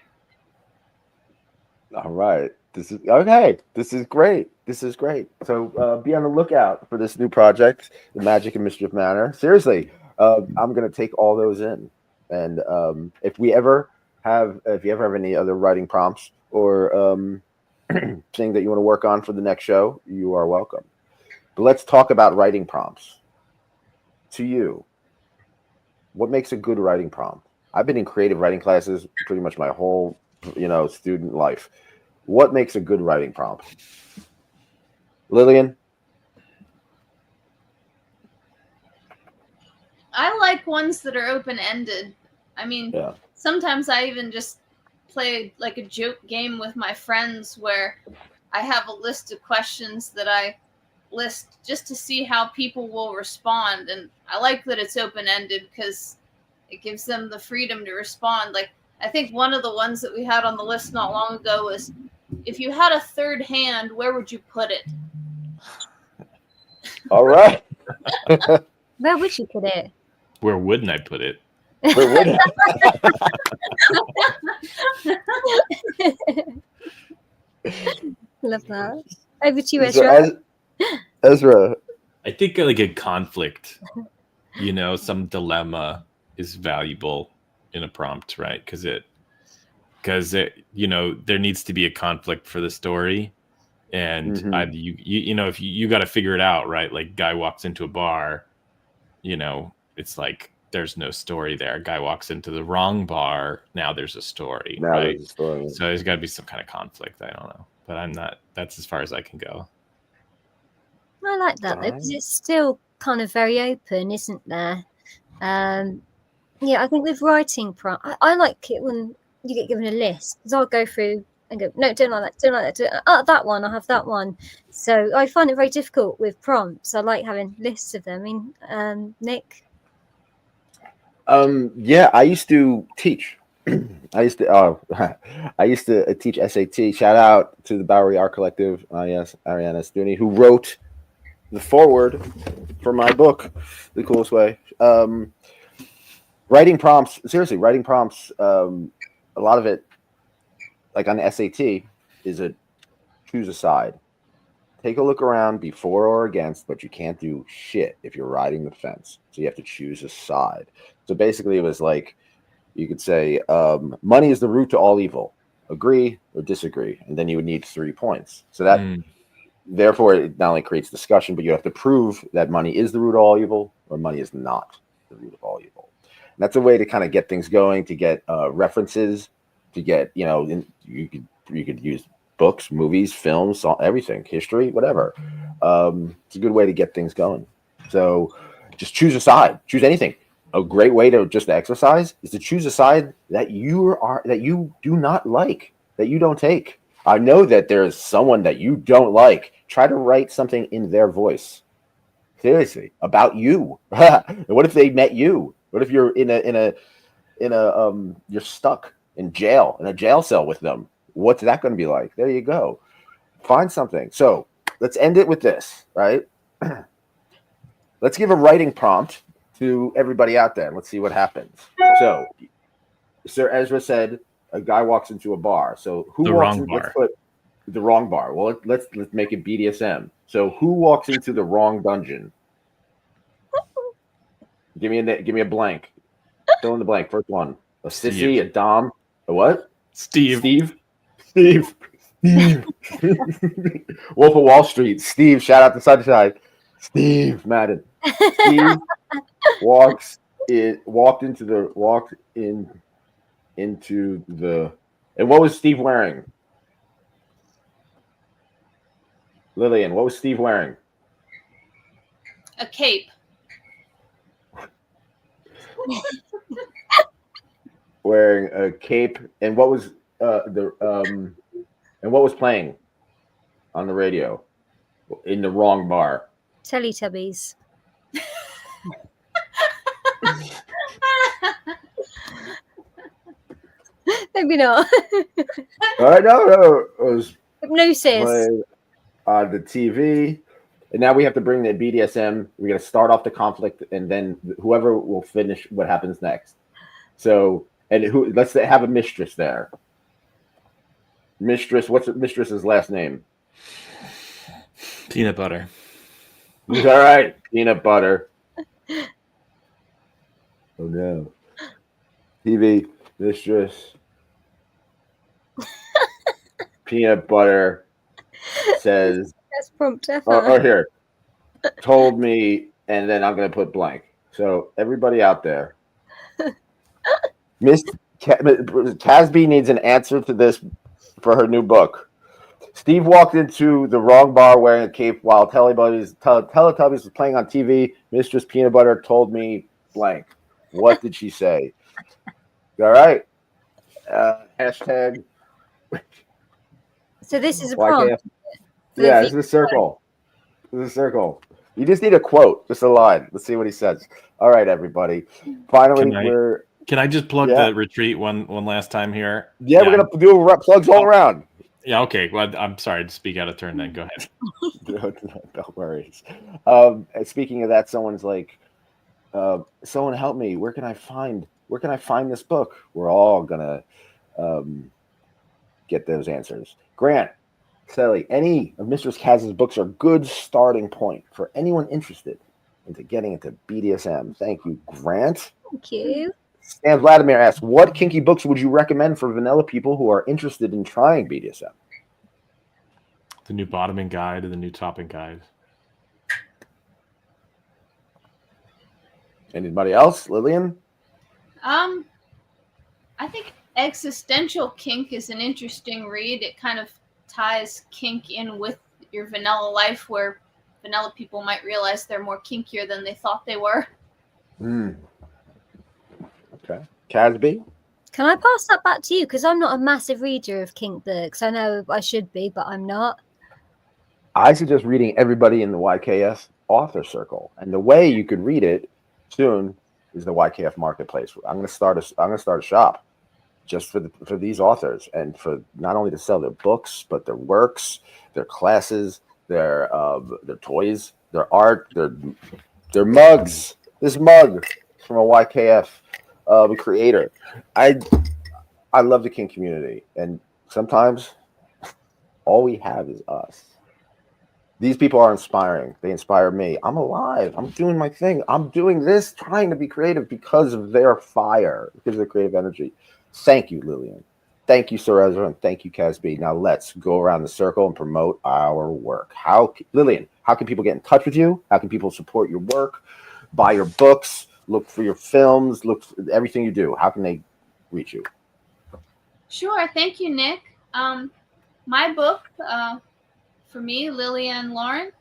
All right. This is okay. This is great. This is great. So be on the lookout for this new project, the Magic and Mischief Manor. Seriously, I'm gonna take all those in, and if you ever have any other writing prompts or thing that you want to work on for the next show, you are welcome. But let's talk about writing prompts. To you, what makes a good writing prompt? I've been in creative writing classes pretty much my whole student life. What makes a good writing prompt? Lillian? I like ones that are open-ended. I mean, sometimes I even just play like a joke game with my friends where I have a list of questions that I list just to see how people will respond. And I like that it's open-ended because it gives them the freedom to respond. Like, I think one of the ones that we had on the list not long ago was, if you had a third hand, where would you put it? All right. Where would you put it? Where wouldn't I put it? Where would Love that. Over to you, Ezra. Ezra. I think like a conflict, some dilemma is valuable in a prompt, right? Because there needs to be a conflict for the story, and if you got to figure it out, right? Like, guy walks into a bar, it's like there's no story there. Guy walks into the wrong bar, now there's a story, right? There's a story. So there's got to be some kind of conflict. I don't know, but that's as far as I can go. I like that though, because it's still kind of very open, isn't there? Yeah, I think with writing prompt, I like it when you get given a list, because I'll go through and go, no, don't like that, that one, I'll have that one. So I find it very difficult with prompts. I like having lists of them. I mean, Nick? Yeah, I used to teach. I used to teach SAT. Shout out to the Bowery Art Collective, Ariana Stooney, who wrote the foreword for my book, The Coolest Way. Writing prompts, seriously, a lot of it, like on the SAT, is a choose a side. Take a look around before or against, but you can't do shit if you're riding the fence. So you have to choose a side. So basically it was like, you could say, money is the root to all evil. Agree or disagree. And then you would need 3 points. So that, therefore, it not only creates discussion, but you have to prove that money is the root of all evil or money is not the root of all evil. And that's a way to kind of get things going, to get references, to get, you could use books, movies, films, everything, history, whatever. It's a good way to get things going. So just choose a side, choose anything. A great way to just exercise is to choose a side that you do not like, that you don't take. I know that there is someone that you don't like. Try to write something in their voice. Seriously, about you. What if they met you? What if you're you're stuck in jail, in a jail cell with them? What's that going to be like? There you go. Find something. So let's end it with this, right? Let's give a writing prompt to everybody out there. Let's see what happens. So Sir Ezra said a guy walks into a bar. So who walks in? Let's put the wrong bar. Well, let's make it BDSM. So who walks into the wrong dungeon? Give me a blank. Fill in the blank. First one. a sissy, a dom, a what? Steve. Steve. Wolf of Wall Street. Steve, shout out to Sunshine. Steve Madden. Steve walked into the. And what was Steve wearing? Lillian, what was Steve wearing? A cape. Wearing a cape, and what was and what was playing on the radio in the wrong bar? Teletubbies. Maybe not. No, it was Hypnosis. playing on the TV. And now we have to bring the BDSM. We're going to start off the conflict, and then whoever will finish what happens next. So, let's have a mistress there. Mistress, what's mistress's last name? Peanut butter. All right, peanut butter. Oh no. TV, mistress. Peanut butter says, Best prompt ever. or here, told me, and then I'm going to put blank. So everybody out there, Kaz B needs an answer to this for her new book. Steve walked into the wrong bar wearing a cape while Teletubbies was playing on TV. Mistress Peanut Butter told me blank. What did she say? All right. Hashtag. So this is a YKF. prompt. Yeah, it's a circle. It's a circle. You just need a quote, just a line. Let's see what he says. All right, everybody. Finally, Can I just plug the retreat one last time here? Yeah, we're gonna do plugs all around. Yeah, okay. Well, I'm sorry to speak out of turn. Then go ahead. No worries. Speaking of that, someone's like, "Someone help me. Where can I find this book?" We're all gonna get those answers. Grant, Sally, any of Mistress Kaz's books are a good starting point for anyone interested into getting into BDSM. Thank you, Grant. Thank you. Stan Vladimir asks, what kinky books would you recommend for vanilla people who are interested in trying BDSM? The new bottoming guide and the new topping guide. Anybody else? Lillian? I think Existential Kink is an interesting read. It kind of ties kink in with your vanilla life, where vanilla people might realize they're more kinkier than they thought they were. Okay. Kaz B? Can I pass that back to you? Because I'm not a massive reader of kink books. I know I should be, but I'm not. I suggest reading everybody in the YKF author circle. And the way you could read it soon is the YKF marketplace. I'm gonna start a shop just for these authors, and for not only to sell their books, but their works, their classes, their toys, their art, their mugs. This mug from a YKF creator. I love the kink community, and sometimes all we have is us. These people are inspiring. They inspire me. I'm alive. I'm doing my thing. I'm doing this, trying to be creative because of their fire, because of their creative energy. Thank you, Lillian. Thank you, Sir Ezra, and thank you, Kaz B. Now let's go around the circle and promote our work. Lillian, how can people get in touch with you? How can people support your work, buy your books, look for your films, look for everything you do? How can they reach you? Sure. Thank you, Nick. My book, for me, Lilyann Laurent,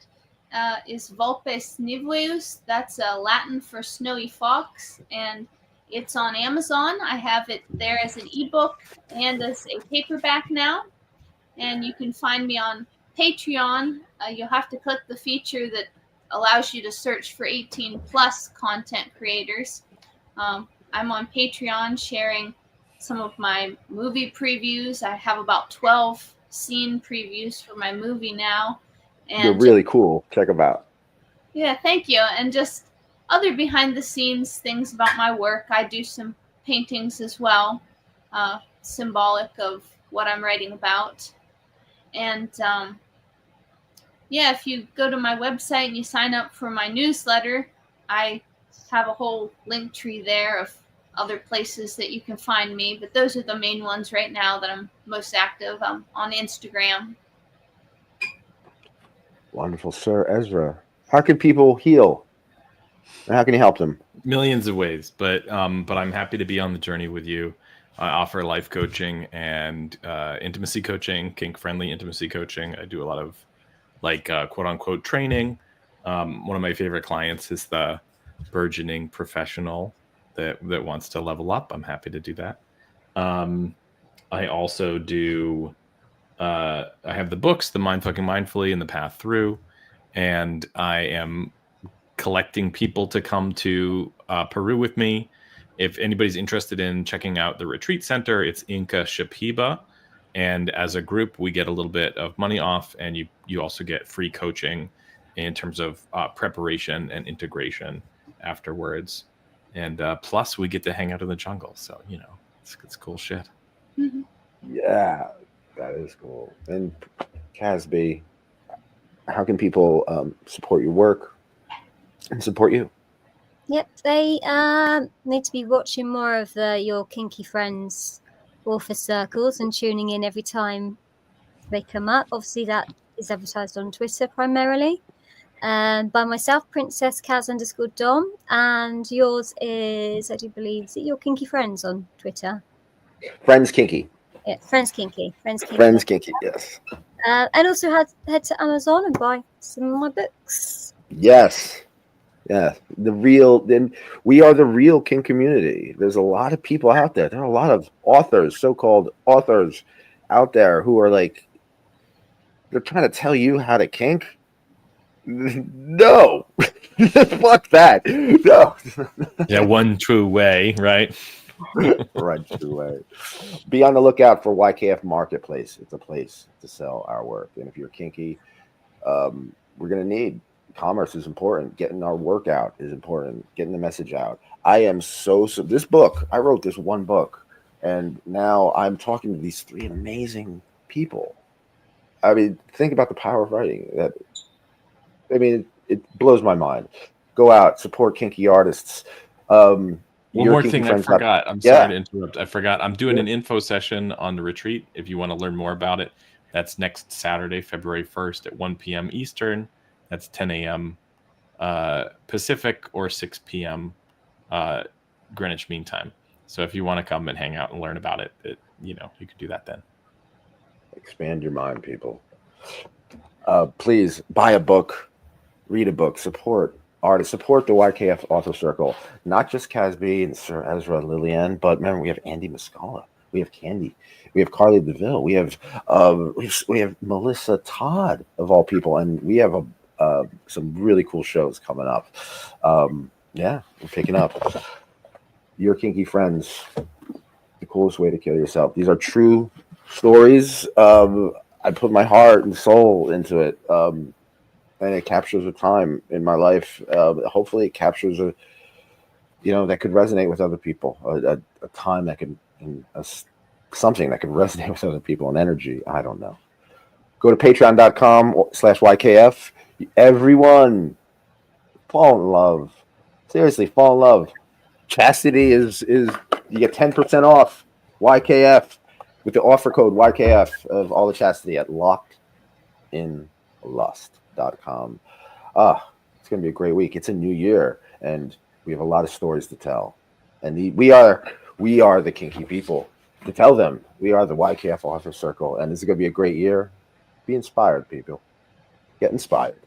is Vulpes Niveus. That's Latin for snowy fox, and it's on Amazon. I have it there as an ebook and as a paperback now. And you can find me on Patreon. You'll have to click the feature that allows you to search for 18 plus content creators. I'm on Patreon sharing some of my movie previews. I have about 12 scene previews for my movie now. And you're really cool. Check them out. Yeah, thank you. And just other behind the scenes things about my work. I do some paintings as well, symbolic of what I'm writing about. And if you go to my website and you sign up for my newsletter, I have a whole link tree there of other places that you can find me, but those are the main ones right now that I'm most active. I'm on Instagram. Wonderful, Sir Ezra. How can people heal? And how can you help them? Millions of ways, but I'm happy to be on the journey with you. I offer life coaching and intimacy coaching, kink-friendly intimacy coaching. I do a lot of quote-unquote training. One of my favorite clients is the burgeoning professional that wants to level up. I'm happy to do that. I also do. I have the books, The Mind Fucking Mindfully and The Path Through, and I am collecting people to come to Peru with me. If anybody's interested in checking out the retreat center, it's Inca Shapiba. And as a group, we get a little bit of money off, and you also get free coaching in terms of preparation and integration afterwards. And plus, we get to hang out in the jungle. So, it's cool shit. Mm-hmm. Yeah, that is cool. And Kaz B, how can people support your work and support you? Yep, they need to be watching more of your Kinky Friends author circles and tuning in every time they come up. Obviously, that is advertised on Twitter primarily. By myself, Princess Kaz _Dom, and yours is, I do believe, is it your Kinky Friends on Twitter? Friends Kinky. Yeah, Friends Kinky. Friends Kinky, yes. And also head to Amazon and buy some of my books. Yes. Yeah. We are the real kink community. There's a lot of people out there. There are a lot of authors, so-called authors out there who are like, they're trying to tell you how to kink. No. Fuck that. No. Yeah, one true way, right? Right, true way. Be on the lookout for YKF Marketplace. It's a place to sell our work. And if you're kinky, we're going to need commerce is important. Getting our work out is important. Getting the message out. I am this book, I wrote this one book, and now I'm talking to these 3 amazing people. I mean, think about the power of writing. It blows my mind. Go out, support kinky artists. One more thing I forgot. I'm sorry to interrupt. I forgot. I'm doing an info session on the retreat. If you want to learn more about it, that's next Saturday, February 1st at 1 p.m. Eastern. That's 10 a.m. Pacific or 6 p.m. Greenwich Mean Time. So if you want to come and hang out and learn about it, you could do that then. Expand your mind, people. Please buy a book, read a book, support artists, support the YKF Author Circle. Not just Kaz B and Sir Ezra Lilyann, but remember, we have Andy Mascola, we have Candy, we have Carli the Ville, we have Melissa Todd, of all people, and we have some really cool shows coming up. We're picking up. Your kinky friends, the coolest way to kill yourself. These are true stories. I put my heart and soul into it. And it captures a time in my life. Hopefully it captures that could resonate with other people, a time that could, something that could resonate with other people, an energy. I don't know. Go to patreon.com/YKF. Everyone fall in love. Seriously, fall in love. Chastity is you get 10% off YKF with the offer code YKF of all the chastity at lockedinlust.com. It's going to be a great week. It's a new year, and we have a lot of stories to tell. And we are the kinky people to tell them. We are the YKF Author Circle, and this is going to be a great year. Be inspired, people. Get inspired.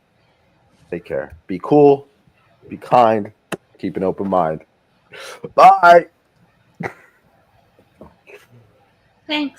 Take care. Be cool. Be kind. Keep an open mind. Bye. Thanks.